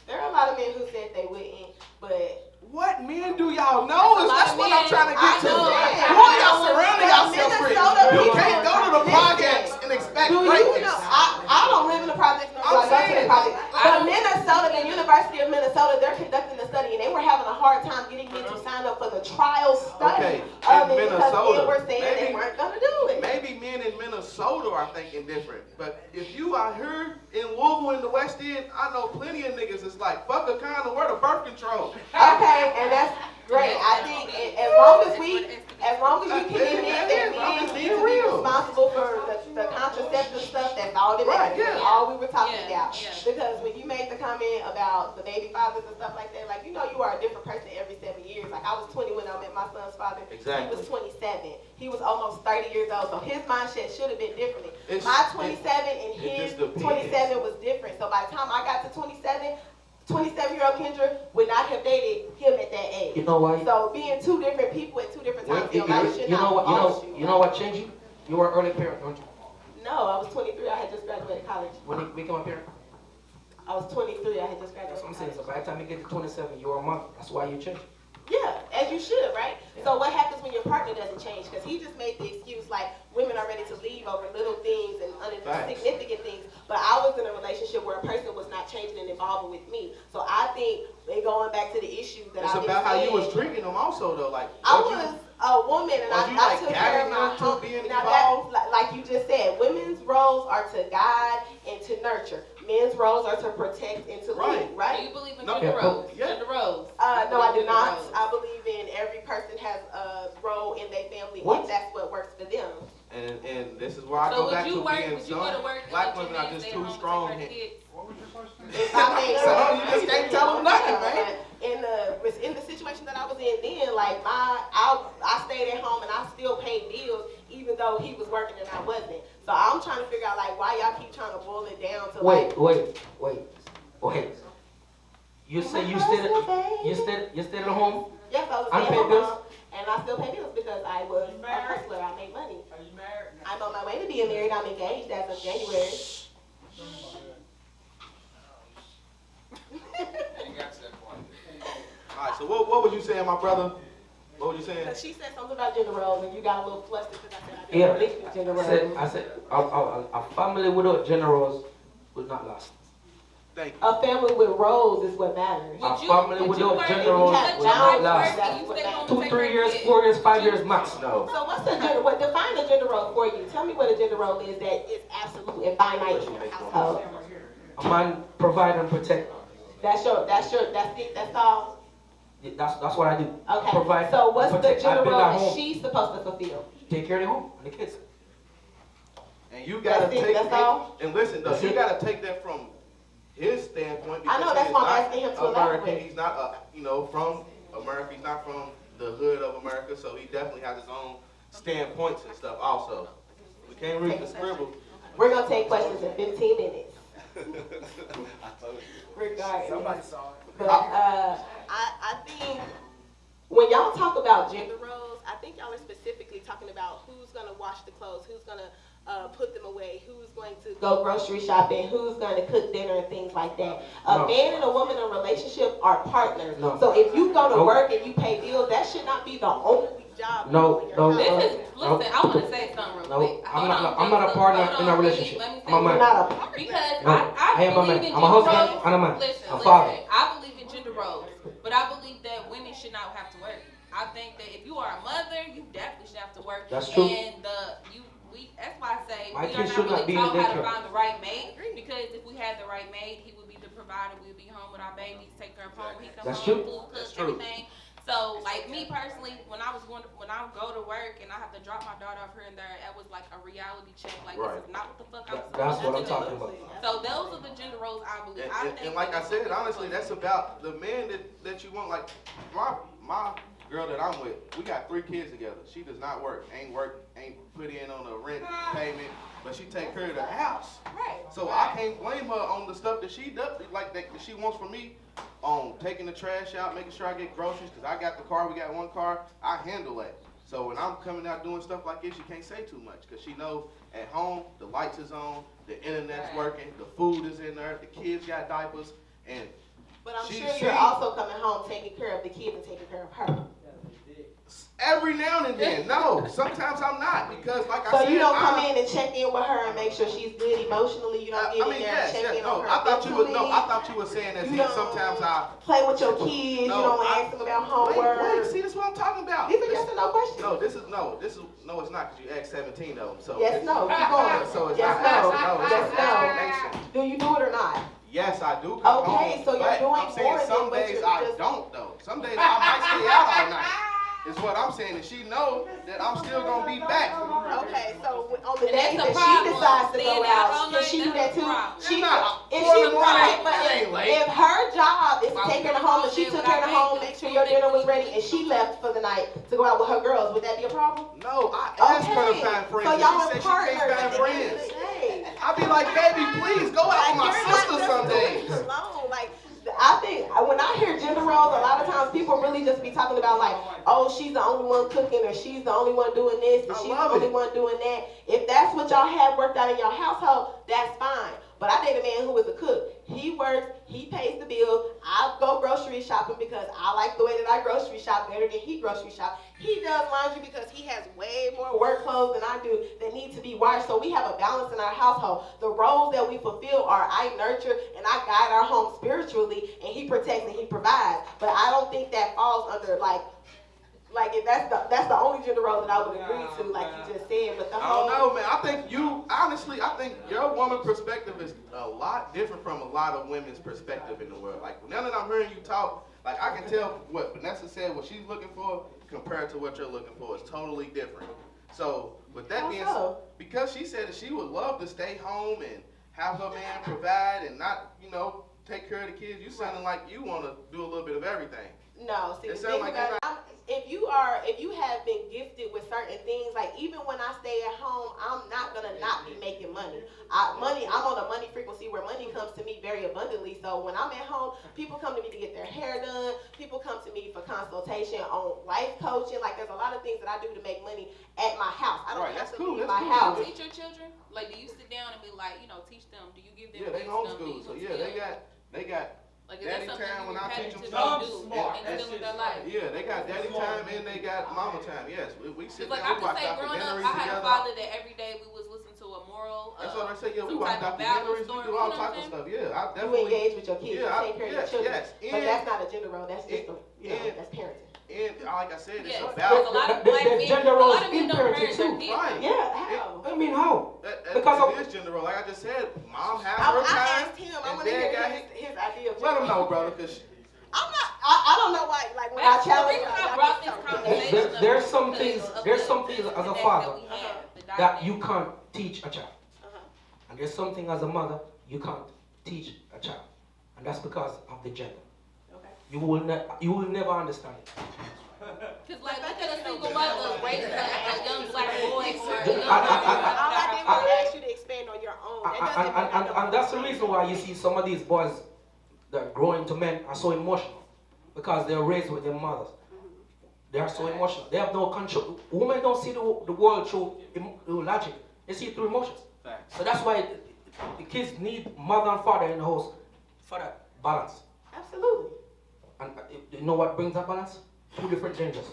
There are a lot of men who said they wouldn't, but What men do y'all know? That's what I'm trying to get to. I know. Who are y'all surrounding yourself with? Minnesota You people- can't go to the projects and expect do you greatness. know? I don't live in the project, nor do I'm I go to the saying- project. But Minnesota, the University of Minnesota, they're conducting a study, and they were having a hard time getting men to sign up for the trial study Okay, of in it because Minnesota, men were saying they maybe- weren't gonna do it. Maybe men in Minnesota are thinking different. But if you out here in Louisville in the West End, I know plenty of niggas that's like, fuck a condom, where the birth control? Okay, and that's great. I think as long as you can admit that men need to be responsible for the contraceptive stuff, that's all that Right, matters. yeah. That's all we were talking Yeah, about. yeah. Because when you made the comment about the baby fathers and stuff like that, like, you know, you are a different person every 7 years. Like, I was 20 when I met my son's father. Exactly. He was 27. He was almost 30 years old, so his mindset should have been different. It's- My 27 and it his just depends. 27 was different. So by the time I got to 27-year-old Kendra would not have dated him at that age. You know why? So being two different people at two different times in your life should You know not what? fault You know what changed you? You were an early parent, don't you? No, I was 23. I had just graduated college. When you became a parent. I was 23. I had just That's graduated what I'm saying. So college. by the time you get to 27, you're a mother. That's why you changed. Yeah, as you should, right? So what happens when your partner doesn't change? Because he just made the excuse like women are ready to leave over little things and Facts. insignificant things. But I was in a relationship where a person was not changing and evolving with me. So I think, and going back to the issue that It's I've been about how you saying, was treating them also though. Like, I was you- was a woman and was you, I like, took care of guiding my them to home. being Now involved? that's like you just said, women's roles are to guide and to nurture. Men's roles are to protect and to Right. lead, right? Do you believe in No, gender yeah, roles? yeah. Gender roles? No, I do Gender not. roles. I believe in every person has a role in their family What? if that's what works for them. and this is where I So go would back you to work? being Would you go to some work? and black let your women are man just stay too at home and strong. take care of the kids? If I made So you just can't tell them nothing, man. In the situation that I was in then, like I stayed at home and I still paid bills even though he was working and I wasn't. So I'm trying to figure out like why y'all keep trying to boil it down to like. Wait. You say you stayed at home? Yes, I was I staying pay at home bills? and I still pay bills because I was a hustler. I made money. Are you married? I'm on my way to being married. I'm engaged as of January. You got to that point. All right, so what was you saying, my brother? What was you saying? Because she said something about gender roles and you got a little flustered because I said I Yeah. didn't believe in gender roles. I said a family without gender roles would not last. Thank you. A family with roles is what matters. A Would you- family would you without work gender if you roles had would your not wife last. work and you stay home and 2, take 3 care of years, kids? 4 years, 5 years max. No. So what's the gender? What define the gender role for you? Tell me what a gender role is that is absolute and finite in your household. A man provide and protect. That's all. Yeah, that's what I do. Okay. Provide, So what's the protect. I gender build role a that home. she's supposed to fulfill? Take care of the home and the kids. And you gotta That's it, take that's all? and listen though, That's you it. gotta take that from his standpoint I know, because that's he is why I'm not asking him to American. elaborate. He's not from America. He's not from the hood of America, so he definitely has his own standpoints and stuff also. We can't read the scribble. We're gonna take questions in 15 minutes. Somebody Regardless. saw it. But I think when y'all talk about gender roles, I think y'all are specifically talking about who's gonna wash the clothes, who's gonna put them away, who's going to go grocery shopping, who's gonna cook dinner and things like that. A No. man and a woman in a relationship are partners. No. So if you go to Nope. work and you pay bills, that should not be the only job No, you do in no. your house. This is, listen, I want to say something real No, quick. I'm not a partner in a relationship. Let me say I'm a You're man. not a partner. Because No, I I am a believe man. in I'm a gender husband roles. and a man. Listen, A father. I believe in gender roles, but I believe that women should not have to work. I think that if you are a mother, you definitely should have to work. That's true. And that's why I say My we kids are should not not be really in taught how to daycare. find the right mate. Because if we had the right mate, he would be the provider. We'd be home with our babies, take care of home. He comes That's home, true. food cooked, True. everything. So, like me personally, when I go to work and I have to drop my daughter off here and there, it was like a reality check. Like, Right. this is not what the fuck I'm That's supposed what to I'm do. talking about. So those are the gender roles I believe. And like I said, honestly, that's about the man that you want. Like my girl that I'm with, we got 3 kids together. She does not work, ain't put in on a rent payment, but she take care of the house. Right. So I can't blame her on the stuff that she does, like that she wants from me, on taking the trash out, making sure I get groceries, because I got the car, we got 1 car, I handle that. So when I'm coming out doing stuff like this, she can't say too much, because she knows at home, the lights is on, the internet's working, the food is in there, the kids got diapers, and But I'm She- sure she- you're also coming home taking care of the kids and taking care of her. every now and then, no, sometimes I'm not, because like I So said, you don't come in and check in with her and make sure she's good emotionally. You don't get in there and check in on her I thought mentally. you were saying that You don't sometimes I play with your kids. No, you don't I- ask them about homework. wait, see, this is what I'm talking about. These are yes or no questions. No, it's not, because you asked 17 of them. So Yes, no. Keep going. So it's Yes, not no. yes or no. It's Yes, just no. explanation. Do you do it or not? Yes, I do come home. Okay, so you're but doing I'm saying more some than what days you're I just- don't though. Some days I might stay out all night. Is what I'm saying, and she know that I'm still gonna be back. Okay, so on the And days that's the that she problem. decides to Staying go out out, all can night, she do that's that the too? problem. She's not. If 4 in she the morning, right, but that ain't late. if her job is to Well, take her to home and she took her to home, make sure your dinner was ready, and she left for the night to go out with her girls, would that be a problem? No, I asked her to Okay, find friends. so and y'all she are said she partners can't at find the end of friends. the day. I'd be like, baby, please go out with my You're not sister just some doing days. it alone. Like, I think when I hear gender roles, a lot of times people really just be talking about like, oh, she's the only one cooking, or she's the only one doing this, or I she's love the only it. one doing that. If that's what y'all have worked out in your household, that's fine. But I date a man who is a cook. He works, he pays the bill. I go grocery shopping because I like the way that I grocery shop better than he grocery shop. He does laundry because he has way more work clothes than I do that need to be washed. So we have a balance in our household. The roles that we fulfill are I nurture and I guide our home spiritually, and he protects and he provides. But I don't think that falls under like if that's the only gender role that I would agree to, like you just said. But the I whole don't know, man. I think your woman perspective is a lot different from a lot of women's perspective in the world. Like, now that I'm hearing you talk, like, I can tell what Vanessa said, what she's looking for, compared to what you're looking for is totally different. So, with that How being so? because she said that she would love to stay home and have her man provide and not, take care of the kids, you sounding like you want to do a little bit of everything. No, see, It the sound thing like about you're if you have been gifted with certain things, like even when I stay at home, I'm not gonna not be making money. I'm on a money frequency where money comes to me very abundantly. So when I'm at home, people come to me to get their hair done. People come to me for consultation on life coaching. Like there's a lot of things that I do to make money at my house. I don't Right, have that's to cool, leave that's my cool. house. Do you teach your children? Like, do you sit down and be like, teach them? Do you give them Yeah, they wisdom? Do homeschool, you so yeah, they got like, is daddy that something time you when I teach them repetitively something. do Smart. and instill in their life? Yeah, they got daddy time and they got mama time. Yes, we sit It's like down, we I can watch say, growing up, documentaries I had a together. father that every day we was listening to a moral. That's what I say. Yeah, we some watch type of Bible documentaries, we story, do you all know type what of I'm stuff. Yeah, I You definitely. engage with your kids, Yeah, you take care of your children. yes. But And- that's not a gender role. That's just and- that's parenting. And like I said, it's Yes, about. because a lot of black men, gender a roles lot of men in don't parenting parent their too. kids. Right. Yeah, how? I mean, how? That Because it is gender role. Like I just said, mom has I her time, asked him. I and want to dad hear got his idea of Let gender him know, role. brother, because I don't know why. Like when That's I the challenge reason her, I brought this I get conversation something. up There's some because things- of there's the some things as a disconnect father that we have, the that dynamic. you can't teach a child. Uh-huh. And there's something as a mother you can't teach a child. And that's because of the gender. Okay. You will never understand it. Cause like look at a single mother raising a young black boy or a young All I did was girl. ask you to expand on your own. That doesn't mean I don't And that's the reason why you see some of these boys that grow into men are so emotional. Because they're raised with their mothers. They are so emotional. They have no control. Women don't see the world through logic. They see it through emotions. Facts. So that's why the kids need mother and father in the house for that balance. Absolutely. And you know what brings that balance? Two different genders.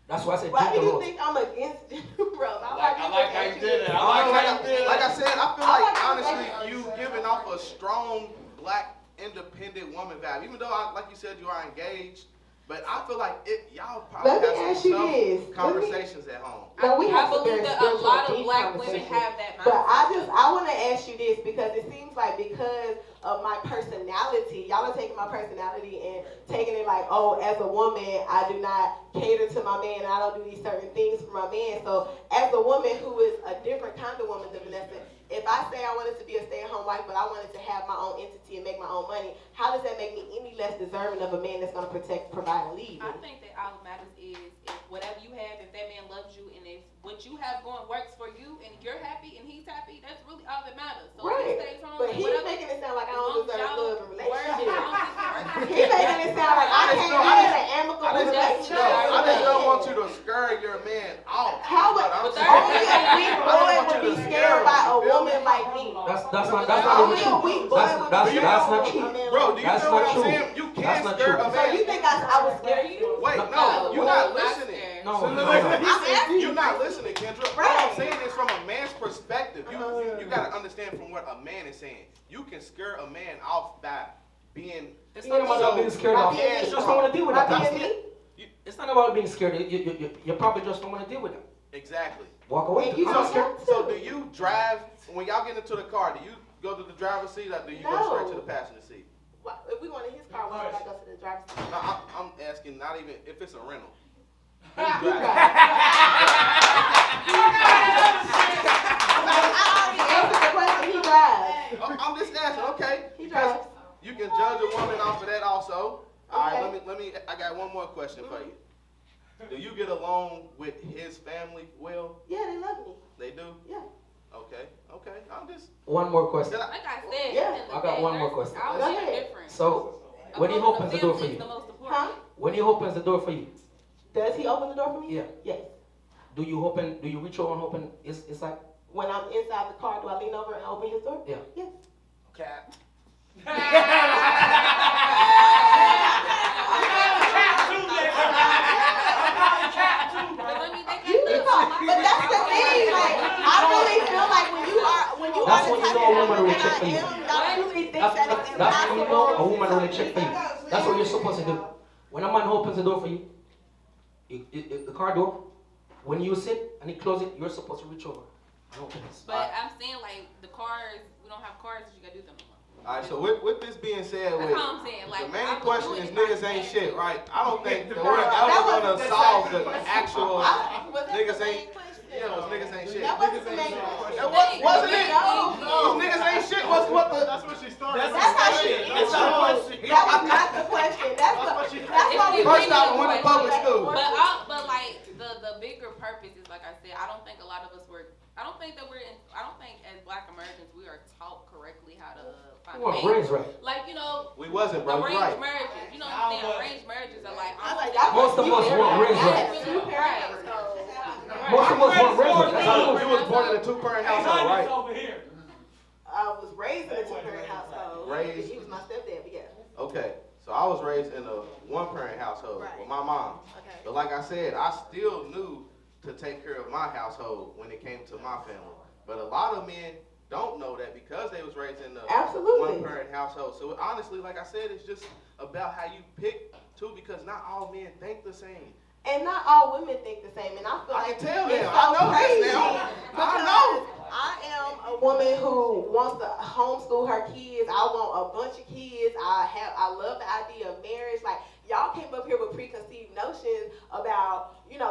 That's why I said Why do gender you roles. think I'm against gender roles? I like how you did it. I like how you did it. like I said, I feel I like like honestly, that. you giving off a strong black independent woman vibe. Even though, like you said, you are engaged, But I feel like y'all probably Let me have ask some you tough this. conversations at home. No, we have I some believe very that a spiritual, lot of deep black women conversations. have that mindset. But I want to ask you this because it seems like because of my personality, y'all are taking my personality and taking it like, oh, as a woman, I do not cater to my man, and I don't do these certain things for my man. So as a woman who is a different kind of woman than Vanessa, if I say I wanted to be a stay-at-home wife, but I wanted to have my own entity and make my own money, how does that make me any less deserving of a man that's going to protect, provide, and lead me? I think that all that matters is if whatever you have, if that man loves you, and if what you have going works for you, and you're happy and he's happy, that's really all that matters. So if he stays home, But and he's whatever, making it sound like I don't deserve love and relationship. relationship. He's making it sound like I can't have an amicable relationship. I just don't want you to scare your man off. How would But I'm only saying- a weak boy would be scared by a woman like me? That's not even Only a true. weak boy would be That's scared not of true. a man Bro, like do me. you That's feel what not I'm true. saying? You That's can't not scare true. a So man. you think I would scare you? Wait, No, no, you're not I'm listening. scared. No, So, no, listen, no. he I'm said asking you're not listening, Kendra. What Right. I'm saying is from a man's perspective. You gotta understand from what a man is saying. You can scare a man off by being. It's not about not being scared By of. being You me. just don't want to deal with By that. being me? It's not about being scared. You probably just don't want to deal with it. Exactly. Walk away. And you I'm don't not scared. have So to. do you drive when y'all get into the car? Do you go to the driver's seat or do you go straight to the passenger seat? Well, if we want in his car, why would I go to the driver's seat? No, I'm asking not even if it's a rental. He Who's driving? I already answered the question. He drives. I'm just asking, okay? He Because drives. you can judge a woman off of that also. All right, Okay. let me. I got one more question for you. Do you get along with his family well? Yeah, they love me. They do. Yeah. Okay. I'm just. One more question. Did I- Like I said, Yeah. at the end of the I got day, one more there's- question. I Go was ahead. different. So, when he opens the door for Family is you, the most important. Huh? when he opens the door for you, Does he open the door for me? Yeah. Yes. do you reach over and open? It's like, When I'm inside the car, do I lean over and open his door? yeah. Yes. Cap. But let me think You think but that's the thing. Like, I really feel like when you are That's the when you type know a of woman really woman check I for you. am, I truly think That's, that it's that's when you know a impossible. woman really check for you. That's what you're supposed to do. When a man opens the door for you, the car door, when you sit and he closes it, you're supposed to reach over and open it. But I'm saying like the cars, we don't have cars, so you gotta do them no more. All right. So with this being said, That's with all I'm saying. Like the main I would question do is it if I niggas ain't had shit, to. right? I don't think that No, we're that ever wasn't gonna the solve same the question. actual Was that niggas the main ain't. question? Yeah, it was niggas ain't shit. That wasn't the main question. That wasn't it? No. Niggas ain't shit. What's what the? That's what she started. That's how she That's answered. not what she- That was not the question. That's why we First off, I went to public school. But like the bigger purpose is like I said, I don't think a lot of us were. I don't think as Black Americans we are taught correctly how to find You want a mate. brains right. Like you know, We wasn't, bro. You arranged right. marriages. You know what I'm saying? Arranged marriages are like I was like, almost Most of us want rings I right. had 2 parents. Most of us want rings right. That's how it You is. was born in a two-parent household, right? over here. I was raised in a 2-parent household. Raised- He was my stepdad, but yeah. Okay. So I was raised in a one-parent household Right. with my mom. Okay. But like I said, I still knew to take care of my household when it came to my family. But a lot of men don't know that because they was raised in a Absolutely. one-parent household. So honestly, like I said, it's just about how you pick too, because not all men think the same. And not all women think the same, and I feel I like can tell it's them. so I know this crazy now. I because know. I am a woman who wants to homeschool her kids. I want a bunch of kids. I love the idea of marriage. Like y'all came up here with preconceived notions about, y'all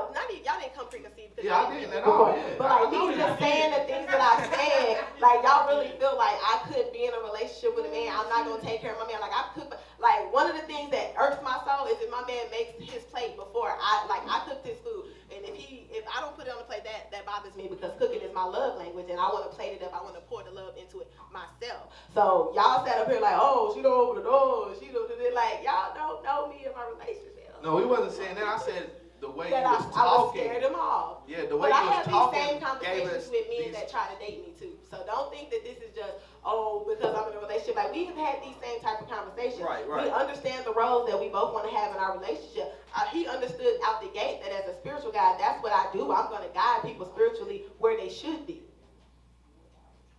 didn't come preconceived because Yeah, I y'all didn't didn't at all. before. Yeah. But like me just saying the things that I said, like y'all really feel like I couldn't be in a relationship with a man. I'm not gonna take care of my man. Like I could. Like one of the things that irks my soul is if my man makes his plate before I cooked his food, and if I don't put it on the plate, that bothers me because cooking is my love language, and I want to plate it up. I want to pour the love into it myself. So y'all sat up here like, oh, she don't open the door, she don't do it. Like y'all don't know me in my relationship. No, we wasn't saying that. I said the way That you was I was talking. scared them off. Yeah, the way But I you was have these talking same gave conversations us with men these. that try to date me too. So don't think that this is just, because I'm in a relationship. Like we have had these same type of conversations. Right. We understand the roles that we both want to have in our relationship. He understood out the gate that as a spiritual guy, that's what I do. I'm going to guide people spiritually where they should be.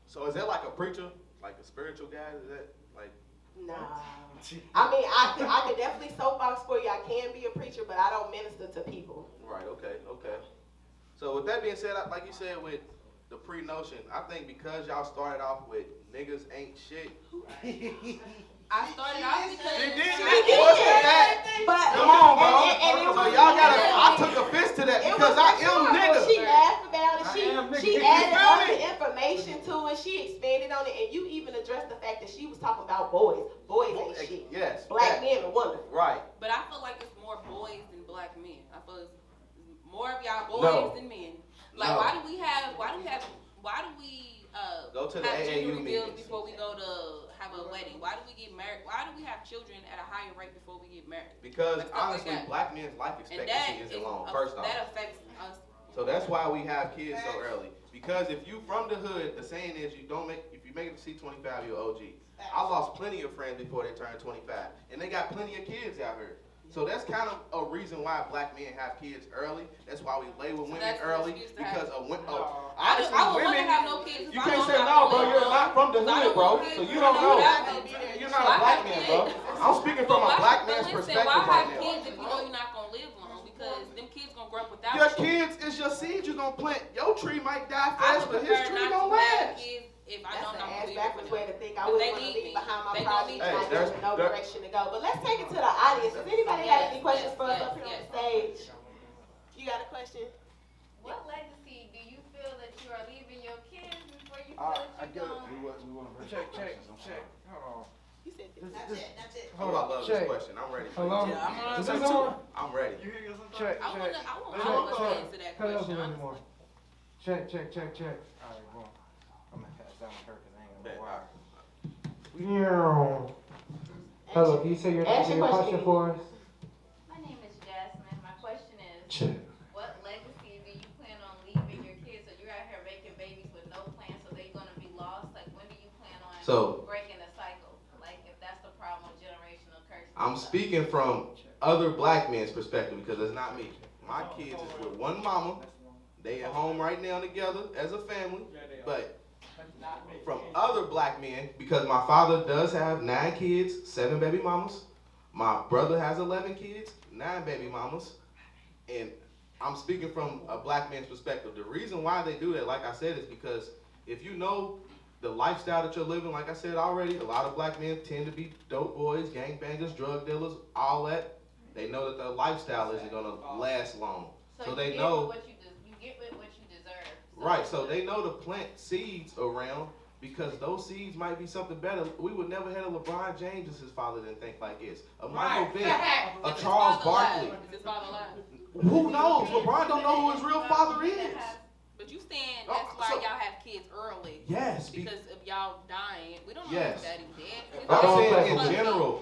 So is that like a preacher, like a spiritual guy? Is that like? Nah. I mean, I could definitely soapbox for you. I can be a preacher, but I don't minister to people. Right, okay. So with that being said, like you said with the pre-notion, I think because y'all started off with niggas ain't shit. I started off because She did. But Come on, bro. and it So was- y'all gotta. I took offense to that It because was I mature, am but nigga. she laughed about it. I am nigga. She You added feel other me? information to it. She expanded on it, and you even addressed the fact that she was talking about boys. Boys ain't shit. Yes. Black that. men are wonderful. Right. But I feel like it's more boys than black men. I feel it's more of y'all boys No. than men. Like No. why do we Go to the have AAU gender reveals meetings. before we go to have a wedding? Why do we get married? Why do we have children at a higher rate before we get married? Because Like stuff like honestly, that. black men's life And expectancy isn't long. First off. that affects us. So that's why we have kids so early. Because if you from the hood, the saying is if you make it to see 25, you're OG. I lost plenty of friends before they turned 25, and they got plenty of kids out here. So that's kind of a reason why black men have kids early. That's why we label women that's an early excuse to because have- of women. I Honestly, would want to women. have no kids. if You I can't know say I'm no, not bro. gonna You're live not long. from the 'Cause I hood, don't bro. want So kids you who don't know. that way. You're not Why a black have man, kids? bro. I'm speaking from a black man's Listen, perspective why right have now. kids if you know you're not gonna live long? Because them kids gonna grow up without Your you. kids is your seed you're gonna plant. Your tree might die I fast, would but his prefer tree not gonna to have last. kids if I That's know an I'm gonna ass leave backwards for way them. to think. I But wouldn't they want to need leave me. behind my They project gonna need not me. giving no There- direction to go. But let's take it to the audience. Does anybody have any questions for us Yes, up here on yes. the stage? You got a question? What legacy do you feel that you are leaving your kids before you feel I that get you're it. gone? We want to check. Hold You said This- that's this- it. That's it. Oh, I love this question. I'm ready for Hello? you. Yeah, I'm gonna Is answer this too. on? I'm ready. Check. I want to Check. answer that Cut it up a question. little honestly. more. Check. All right, boom. I'm gonna pass down her because I ain't Bet. gonna wire. Hello, can you say your Ask your question. for us? My name is Jasmine. My question is, Check. what legacy do you plan on leaving your kids? So you're out here making babies with no plan, so they're gonna be lost. Like, when do you plan on So- breaking the cycle? Like, if that's the problem with generational curses. I'm speaking from other black men's perspective because it's not me. My kids is with one mama. They at home right now together as a family. But from other black men, because my father does have 9 kids, 7 baby mamas. My brother has 11 kids, 9 baby mamas. And I'm speaking from a black man's perspective. The reason why they do that, like I said, is because if you know the lifestyle that you're living, like I said already, a lot of black men tend to be dope boys, gangbangers, drug dealers, all that. They know that their lifestyle isn't gonna last long. So you they get know, with what you get with what you deserve. right, so they know to plant seeds around because those seeds might be something better. We would never have a LeBron James as his father didn't think like this. A Michael Vick, a Is his Charles father alive? Barkley. Is his father alive? Who knows? LeBron don't know who his real father is. But you saying Oh, that's why so- y'all have kids early. Yes, Because of y'all dying. We don't know Yes. if daddy's dead. His I'm daddy's saying in dead. general,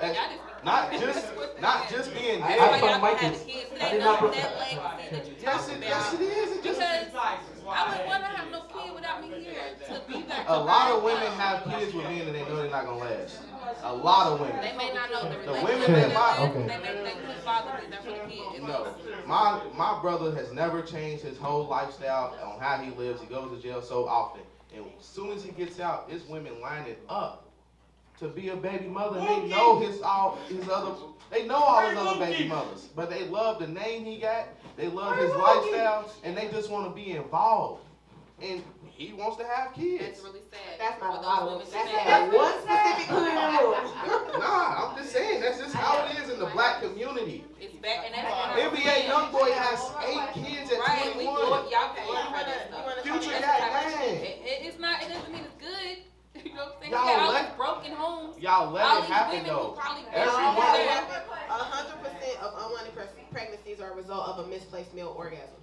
Y'all just be- not just being That's I- why dead. y'all from my gonna have kids. the kids. I They did know not put- that legacy that you Yes, talking it about. is. It just Because I wouldn't want to have no kid without me here to be there. a lot of women have kids with men and they know they're not gonna last. A lot of They women. may not know the The relationship. women that my- They may think the father is there for the kid. No, my brother has never changed his whole lifestyle on how he lives. He goes to jail so often, and as soon as he gets out, it's women lining up to be a baby mother. And they know they know all his other baby mothers, but they love the name he got. They love his lifestyle, and they just want to be involved. And he wants to have kids. That's really sad. That's not for a those lot of women them. to That's say that that. one specific hood in the room. Nah, I'm just saying that's just how it is in the black community. It's bad, and that's what I'm NBA saying. YoungBoy has 8 kids at Right, we 21. y'all pay for this stuff. Future That's got the type of 9. shit. It doesn't mean it's good. You know what I'm saying? Y'all We got all let- these broken homes. Y'all let All it these happen women though. who probably Every been one there. 100% of unwanted pregnancies are a result of a misplaced male orgasm.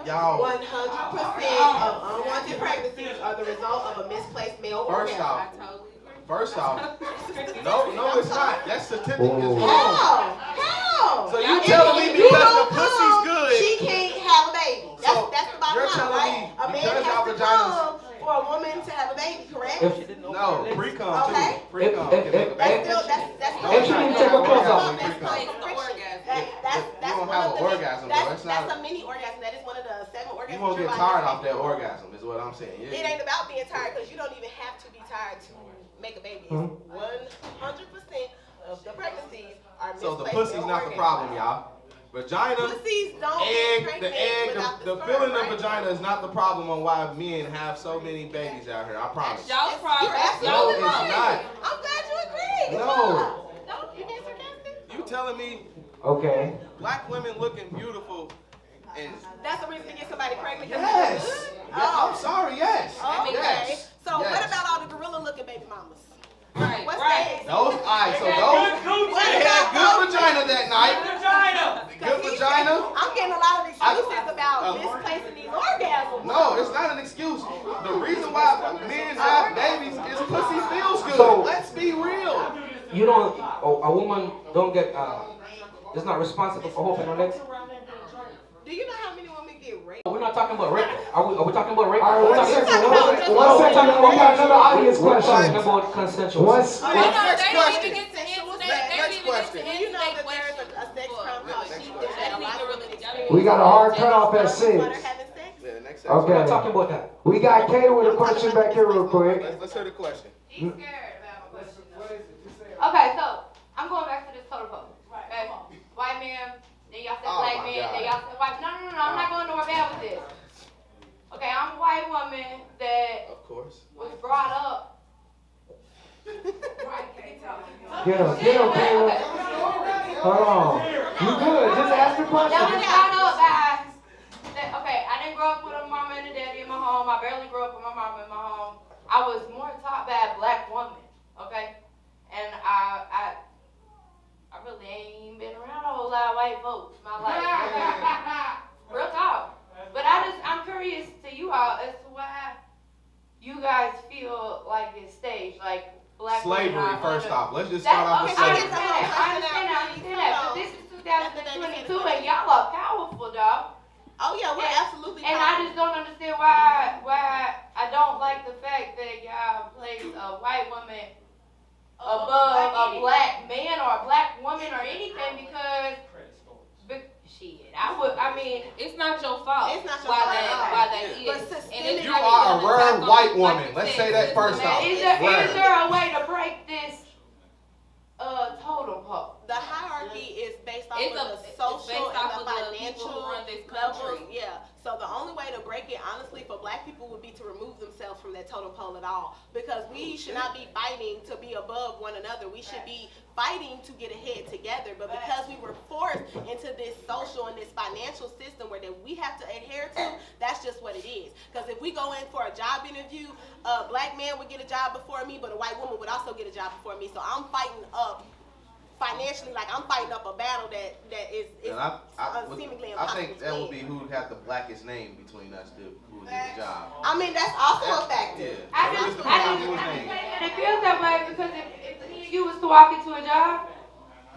Y'all, 100% of unwanted pregnancies are the result of a misplaced male First orgasm. off, I totally agree. first off, no, it's not. That statistic is wrong. How? So you If telling me you because don't the pussy's come, good? she can't have a baby. So That's the bottom you're line, telling right? me A man because has y'all to vaginas- come for a woman to have a baby, correct? No, pre-com Okay. too. Pre-com can make a That's baby. still that's Don't If try you to take have her clothes orgasm off. with That's pre-com. from friction. That's You won't one have of an the orgasm, though. That's that's not- a mini orgasm. That is one of the 7 orgasms. You won't your get body tired has. off that orgasm, is what I'm saying. It Yeah. ain't about being tired because you don't even have to be tired to make a baby. It's 100% of the pregnancies are So the misplaced pussy's in not the organs. problem, y'all. Vagina, Pussies don't egg, get the pregnant egg, without the sperm, feeling right? of vagina is not the problem on why men have so many babies out here. I promise. Y'all's problem. You're absolutely No, it's right. not. I'm glad you agree. Good No. job. No, you being sarcastic? You telling me Okay. black women looking beautiful and That's the reason to get somebody pregnant? 'Cause yes. they're good? Yeah, I'm sorry, yes. Okay. Yes. So Yes. what about all the gorilla looking baby mamas? Right, What's right. that? Those, alright, so those, they had good vagina that night. Good vagina. I'm getting a lot of excuses about misplacing these orgasms. No, it's not an excuse. The reason why men have babies is pussy feels good. So- Let's be real. You don't, a woman don't get, is not responsible for hoping her legs. Do you know how many women get raped? We're not talking about rape. Are we talking about rape? All right, We're one talking- second. we're One talking- second. we're One talking second. about- We got another audience We're question. talking about consensual. Once. No, Next they didn't question. even get to answer that. They Next didn't even get question. to Do you answer know that that there's question. a sex crime called Next cheating question. that a lot of women experience? We got a hard cutoff at While 6. they're having sex? Yeah, the next Okay. We're not talking about that. We got Kay with a question back here real quick. Let's hear the question. He's scared about my question. What is it? Just say it. Okay, so I'm going back to this total vote. Okay, white man, then y'all said Oh black my man, God. then y'all said white. No, I'm not going nowhere bad with this. Okay, I'm a white woman that Of course. was brought up. Get him, Kayla. Hold on. You good? Just ask the That was question. brought up by. Okay, I didn't grow up with a mama and a daddy in my home. I barely grew up with my mama in my home. I was more taught by a black woman. Okay, and I really ain't even been around a whole lot of white folks in my life. Okay? Real talk. But I'm curious to you all as to why you guys feel like it's staged, like black women Slavery, are first under- off. Let's just start off with I slavery. understand that. But this is 2022 and y'all are powerful, dog. Oh yeah, we're And- absolutely. And I just don't understand why I don't like the fact that y'all place a white woman above a black man or a black woman or anything because shit. I mean, It's not your fault. It's not your why fault that at all. why that But is. And systemic- it's You not are even a an rare attack on- white like woman. you Let's said, say that it's first systematic. off. is Right. there a way to break this totem pole? The hierarchy is based off It's of a- the it's social based off and of the the people financial who run this levels. country. Yeah. So the only way to break it, honestly, for black people would be to remove themselves from that totem pole at all. Because we should not be fighting to be above one another. We should be fighting to get ahead together. But because we were forced into this social and this financial system where that we have to adhere to, that's just what it is. Because if we go in for a job interview, a black man would get a job before me, but a white woman would also get a job before me. So I'm fighting up financially, like I'm fighting up a battle that is And I seemingly I impossible think to that win. would be who would have the blackest name between us who would get the job. I mean, that's also a factor. Yeah. I Who just is the blackest name? and it feels that way because if you was to walk into a job,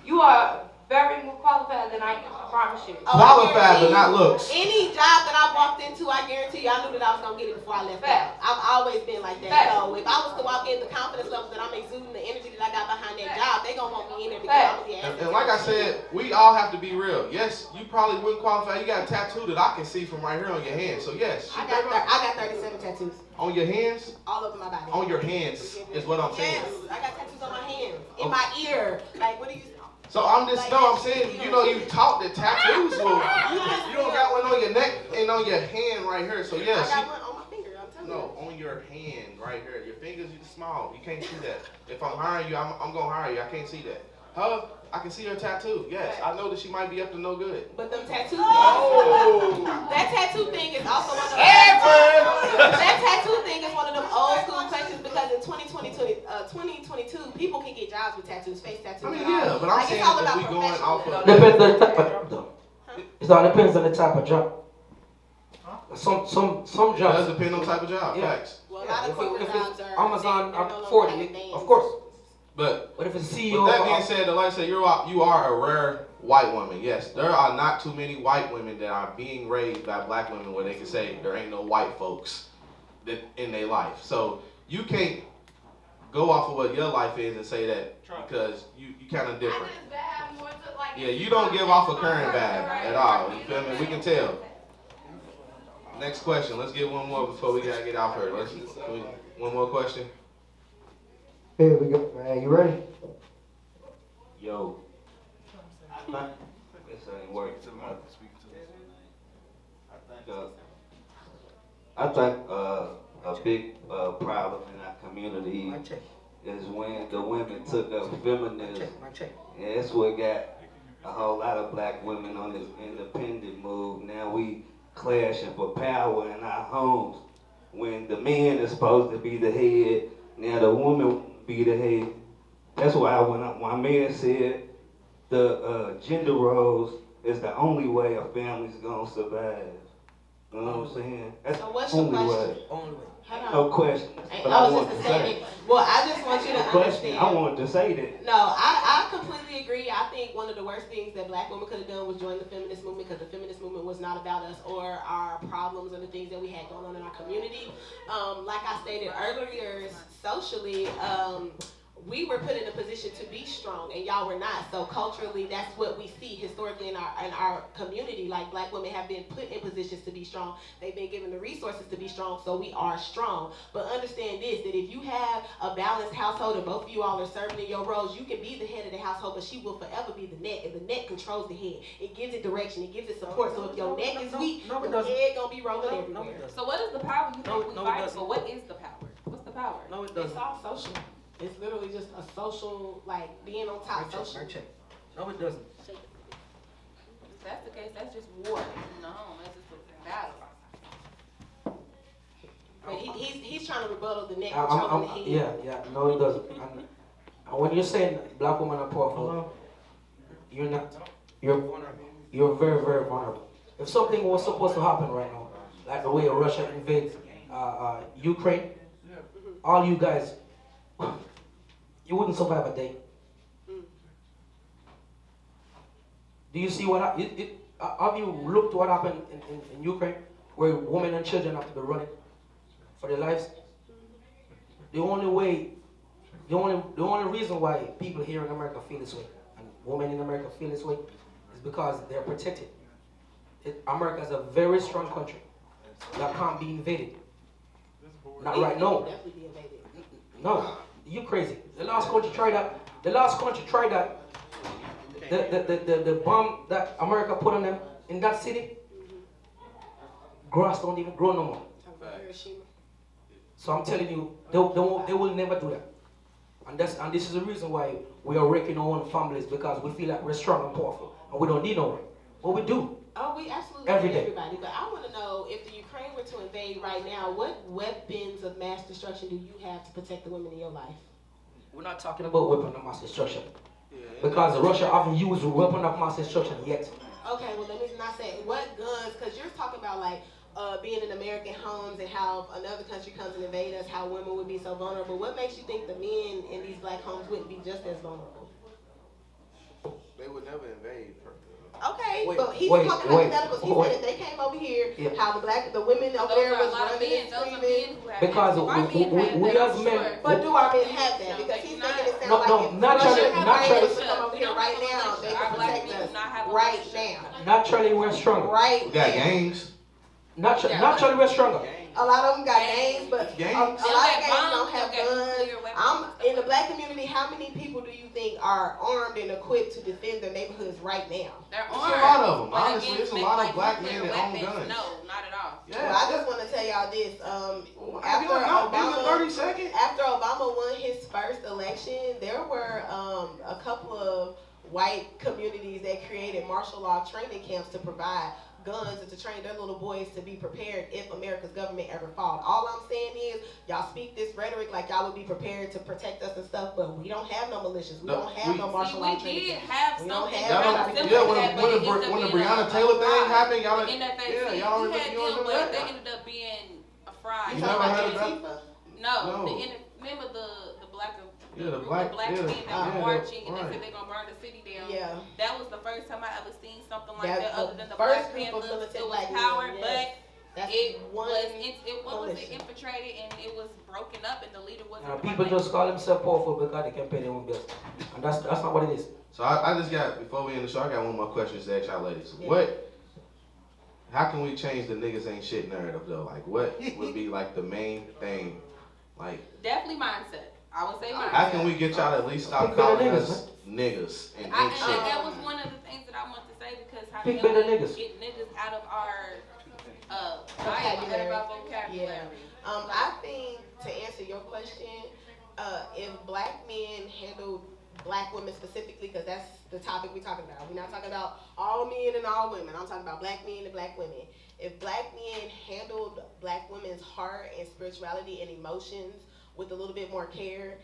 you are very more qualified than I am. I promise you. Oh, I Qualified, but guarantee not you, looks. Any job that I walked into, I guarantee you, I knew that I was gonna get it before I left out. Facts. I've always been like that. Facts. So if I was to walk in, the confidence level that I'm exuding, the energy that I got behind that job, they gonna want me in there because I'm gonna be And asking. like I said, we all have to be real. Yes, you probably wouldn't qualify. You got a tattoo that I can see from right here on your hand. So yes, I got 37 tattoos, on your hands, all over my body. on your hands is what I'm saying. Yes, I got tattoos on my hands, in my ear. Like, what do you? So I'm saying, you know, you taught that tattoos will, you don't got one on your neck and on your hand right here. So I yes, got one on my finger. I'm telling you. no, on your hand right here. Your fingers are small. You can't see that. If I'm hiring you, I'm gonna hire you. I can't see that. Her, I can see her tattoo. Yes, I know that she might be up to no good. But them tattoos. Oh, That tattoo thing is also one of them. Ever. That tattoo thing is one of them old school questions because in 2022, people can get jobs with tattoos, face tattoos. I mean, and all. yeah, but I'm Like, saying it's all if about we going off of Depends on the type of job though. It all depends on the type of job. Some it does jobs. depend on type of job. Yeah. Facts. Well, a lot of If corporate it's jobs are Amazon they're no longer 40, having names. of course. But But if it's with CEO, that being said, like I said, you are a rare white woman. Yes, there are not too many white women that are being raised by black women where they can say there ain't no white folks that in their life. So you can't go off of what your life is and say that because you kind of different. Yeah, you don't give off a current vibe at all. You feel me? We can tell. Next question. Let's get one more before we gotta get off here. One more question. Here we go. Man, you ready? Yo, This ain't working. I think a big problem in our community is when the women took up feminism. And that's what got a whole lot of black women on this independent move. Now we clashing for power in our homes. When the man is supposed to be the head, now the woman be the head. That's why when my man said the gender roles is the only way a family's gonna survive. You know what I'm saying? That's So what's the your only question? way. Hold on. No question. Hey, But I I was wanted just to a say. statement. Well, I just want you to Question. understand. I wanted to say that. No, I completely agree. I think one of the worst things that black women could have done was join the feminist movement, because the feminist movement was not about us or our problems and the things that we had going on in our community. Like I stated earlier, socially, we were put in a position to be strong, and y'all were not. So culturally, that's what we see historically in our community. Like, black women have been put in positions to be strong. They've been given the resources to be strong, so we are strong. But understand this, that if you have a balanced household and both of you all are serving in your roles, you can be the head of the household, but she will forever be the neck, and the neck controls the head. It gives it direction, it gives it support. So if your neck is weak, your head gonna be rolling everywhere. So what is the power you think we it fight doesn't. for? What is the power? What's the power? No, it It's doesn't. all social. It's literally just a social, like, being on top social. No, it doesn't. If that's the case, that's just war in the home. That's just a battle. But he's trying to rebuttal the neck controlling the head. Yeah, no, it doesn't. And when you're saying black women are powerful, you're not. You're very, very vulnerable. If something was supposed to happen right now, like the way Russia invades Ukraine, all you guys, you wouldn't survive a day. Do you see what have you looked what happened in Ukraine, where women and children have to be running for their lives? The only reason why people here in America feel this way, and women in America feel this way, is because they're protected. America is a very strong country that can't be invaded. Not right now. Definitely be invaded. No, you crazy. The last country tried that. The bomb that America put on them in that city, grass don't even grow no more. Talking about Hiroshima. So I'm telling you, they will never do that. And this is the reason why we are wrecking our own families, because we feel like we're strong and powerful and we don't need no one. But we do. Oh, we absolutely Every need day. everybody. But I want to know, if the Ukraine were to invade right now, what weapons of mass destruction do you have to protect the women in your life? We're not talking about weapon of mass destruction. Because Russia haven't used weapon of mass destruction yet. Okay, well, let me not say what guns, because you're talking about, like, being in American homes and how another country comes and invade us, how women would be so vulnerable. What makes you think the men in these black homes wouldn't be just as vulnerable? They would never invade. Okay, Wait, but he's wait, talking wait, hypotheticals. He wait. said if they came over here, Yeah. how the women over Those there are a was lot of running men. and Those are screaming. men who have Because Our men have we that, as I'm men- sure. But do our men have that? No, Because they he's do making not. it sound No, like no, if naturally- Russia naturally- was to come over here right now, they Our can black protect men do us not have a right militia. now. Naturally, we're stronger. Right We got now. gangs. Naturally, we're stronger. A lot of them got gangs, but a Gangs. lot of They'll gangs get bombs, don't have they'll get guns. nuclear weapons I'm and stuff in the like black community. How many people do you think are armed and equipped to defend their neighborhoods right now? They're There's armed. a lot of them. But Honestly, against there's a lot of like black nuclear men that own weapons, guns. No, not at all. Well, I just want to tell y'all this. After After Obama, 30 Obama, seconds. after Obama won his first election, there were a couple of white communities that created martial law training camps to provide guns and to train their little boys to be prepared if America's government ever falls. All I'm saying is, y'all speak this rhetoric like y'all would be prepared to protect us and stuff, but we don't have no militias. We No, don't have no we- martial law We training did camps. have We don't something have Y'all kind don't, of similar yeah, to when, that, but when, it the, ended up when the being Breonna a Taylor thing fraud. happened, y'all The didn't, NFAC, yeah, we y'all don't had remember, you them, remember but they that? ended up being a fraud. You You talking never about heard of that? Antifa? No, No. remember the black Yeah, the group black- of black yeah, men yeah, that were marching and right. they said they're gonna burn the city down. Yeah. That was the first time I ever seen something like That's that, the other than the first Black group of Panthers. militant It was black men, power, yes. but That's it one what was it militia. infiltrated and it was broken up and the leader wasn't. Now, the people one just call themselves powerful because they can pay their own bills, and that's not what it is. So I just got, before we end the show, I got one more question to ask y'all ladies. Yeah. How can we change the niggas ain't shit narrative though? Like what would be like the main thing? Like Definitely mindset. I would say mindset. how can we get y'all to at least stop People are calling niggas, us niggas and I, ain't and shit? that was one of the things how Pick can better we niggas. get niggas out of our out Vocabulary. of our vocabulary. Yeah. I think to answer your question, if black men handle black women specifically, because that's the topic we're talking about. We're not talking about all men and all women. I'm talking about black men and black women. If black men handled black women's heart and spirituality and emotions with a little bit more care,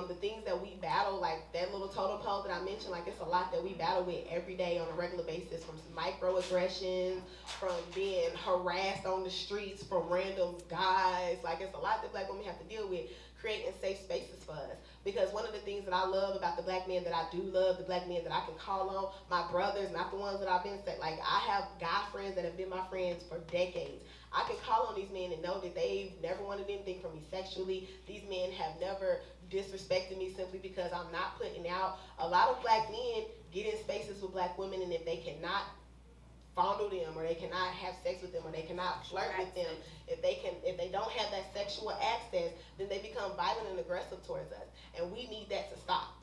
the things that we battle, like that little totem pole that I mentioned, like it's a lot that we battle with every day on a regular basis, from some microaggressions, from being harassed on the streets, from random guys. Like it's a lot that black women have to deal with, creating safe spaces for us. Because one of the things that I love about the black men that I do love, the black men that I can call on, my brothers, not the ones that I've been, like I have guy friends that have been my friends for decades. I can call on these men and know that they've never wanted anything from me sexually. These men have never disrespected me simply because I'm not putting out. A lot of black men get in spaces with black women, and if they cannot fondle them, or they cannot have sex with them, or they cannot flirt with them, if they don't have that sexual access, then they become violent and aggressive towards us. And we need that to stop.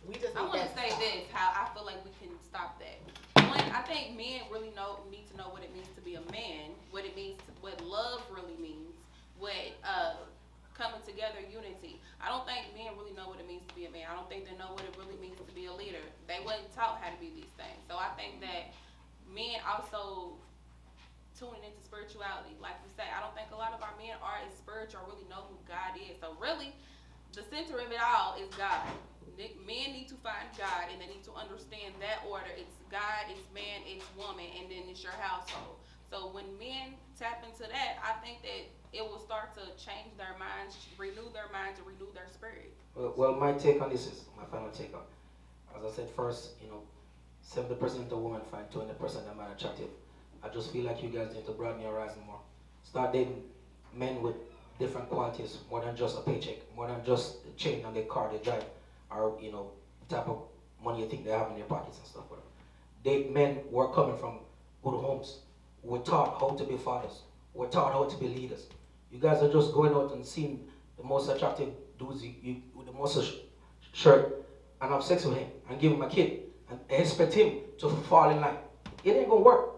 We just need I want that to say stop. this, how I feel like we can stop that. One, I think men really need to know what it means to be a man, what it means, what love really means, what coming together, unity. I don't think men really know what it means to be a man. I don't think they know what it really means to be a leader. They wasn't taught how to be these things. So I think that men also tuning into spirituality. Like we say, I don't think a lot of our men are as spiritual or really know who God is. So really, the center of it all is God. Men need to find God, and they need to understand that order. It's God, it's man, it's woman, and then it's your household. So when men tap into that, I think that it will start to change their minds, renew their minds, and renew their spirit. Well, my take on this is, my final take on, as I said first, 70% of women find 20% of men attractive. I just feel like you guys need to broaden your horizon more. Start dating men with different qualities, more than just a paycheck, more than just the chain on their car they drive, or the type of money you think they have in their pockets and stuff, whatever. Date men who are coming from good homes. We're taught how to be fathers. We're taught how to be leaders. You guys are just going out and seeing the most attractive dudes with the most shirt and have sex with him and give him a kid and expect him to fall in line. It ain't gonna work.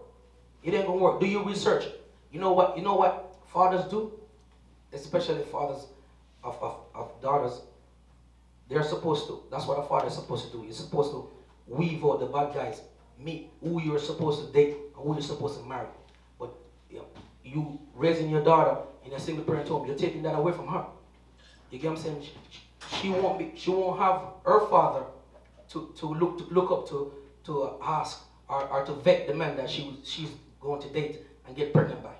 It ain't gonna work. Do your research. You know what fathers do? Especially fathers of daughters. They're supposed to. That's what a father is supposed to do. You're supposed to weave out the bad guys, meet who you're supposed to date and who you're supposed to marry. But you raising your daughter in a single parent home, you're taking that away from her. You get what I'm saying? She won't have her father to look up to ask or to vet the man that she's going to date and get pregnant by.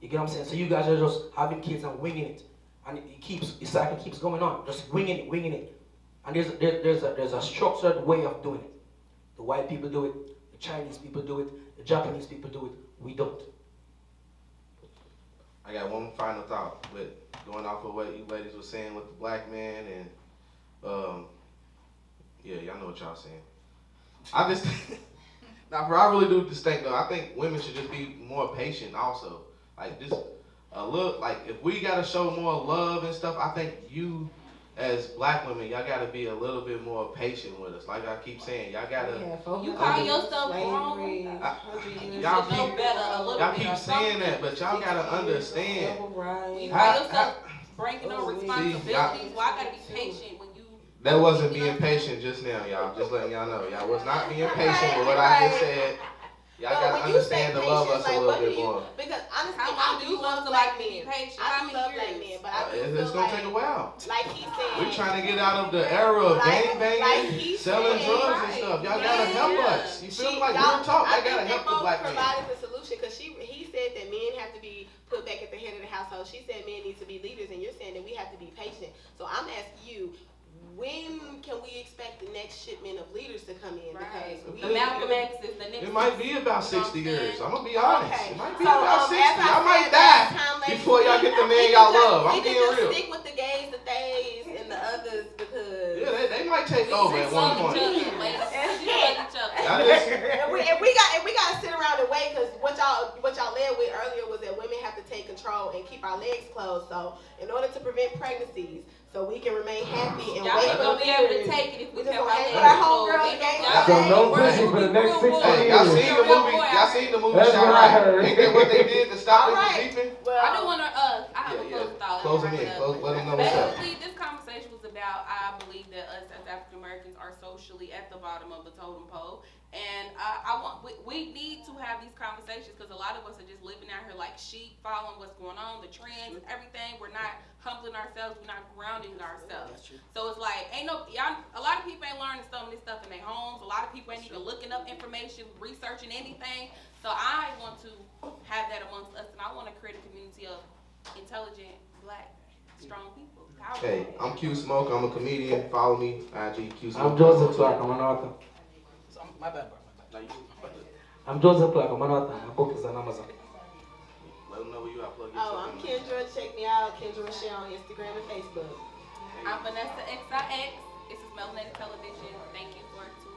You get what I'm saying? So you guys are just having kids and winging it, and the cycle keeps going on, just winging it. And there's a structured way of doing it. The white people do it, the Chinese people do it, the Japanese people do it. We don't. I got one final thought, but going off of what you ladies were saying with the black man and y'all know what y'all saying. I just I really do just think though, I think women should just be more patient also. Like just look, like if we gotta show more love and stuff, I think you as black women, y'all gotta be a little bit more patient with us. Like I keep saying, y'all gotta. You call yourself grown. Y'all keep saying that, but y'all gotta understand. You call yourself bringing on responsibilities. Well, I gotta be patient when you. That wasn't being patient just now, y'all. Just letting y'all know, y'all was not being patient with what I just said. Y'all gotta understand to love us a little bit more. Because honestly, How long do you love black men? I do love black men, but I do It's feel gonna take a while. like he said, We're trying to get out of the era of gang banging, selling drugs and stuff. Y'all gotta help us. You feel like real talk? I gotta help the black man. provided the solution because he said that men have to be put back at the head of the household. She said men need to be leaders, and you're saying that we have to be patient. So I'm asking you, when can we expect the next shipment of leaders to come in? Right. Because The Malcolm X is the next. It might be about 60 years. I'm gonna be honest. Okay. It might be So, about 60. as I Y'all might said last die time, ladies, before y'all get the man we y'all can just- love. I'm we being can just real. stick with the gays, the theys, and the others because. Yeah, they might take over at one point. And we gotta sit around and wait because what y'all led with earlier was that women have to take control and keep our legs closed. So in order to prevent pregnancies, so we can remain happy and Y'all wait ain't for gonna the be able to leaders. take it if we We just kept gonna our hang legs with our closed. homegirls Ain't again. y'all So ain't no worried. pussy for the next 6 Hey, y'all years. seen the movie? Y'all seen the movie That's what I Shot heard. Ain't that what they did to stop them from Alright. beefing? Well, I do want to, I have a closing thought. Close them Wrap in. it up. Close, let them know what's up. Basically, this conversation was about, I believe that us as African Americans are socially at the bottom of the totem pole. And we need to have these conversations because a lot of us are just living out here like sheep, following what's going on, the trends, everything. We're not humbling ourselves. We're not grounding ourselves. So it's like, a lot of people ain't learning some of this stuff in their homes. A lot of people ain't even looking up information, researching anything. So I want to have that amongst us, and I want to create a community of intelligent, black, strong people. Hey, I'm Q Smoke. I'm a comedian. Follow me, IG Q Smoke. I'm Joseph Clark, I'm an author. My bad, bro. I'm Joseph Clark, I'm an author. My book is on Amazon. Let them know where you at. Plug yourself I'm in. Kendra. Check me out. Kendra Rochelle on Instagram and Facebook. I'm Vanessa XIX. This is Melanated Television. Thank you for tuning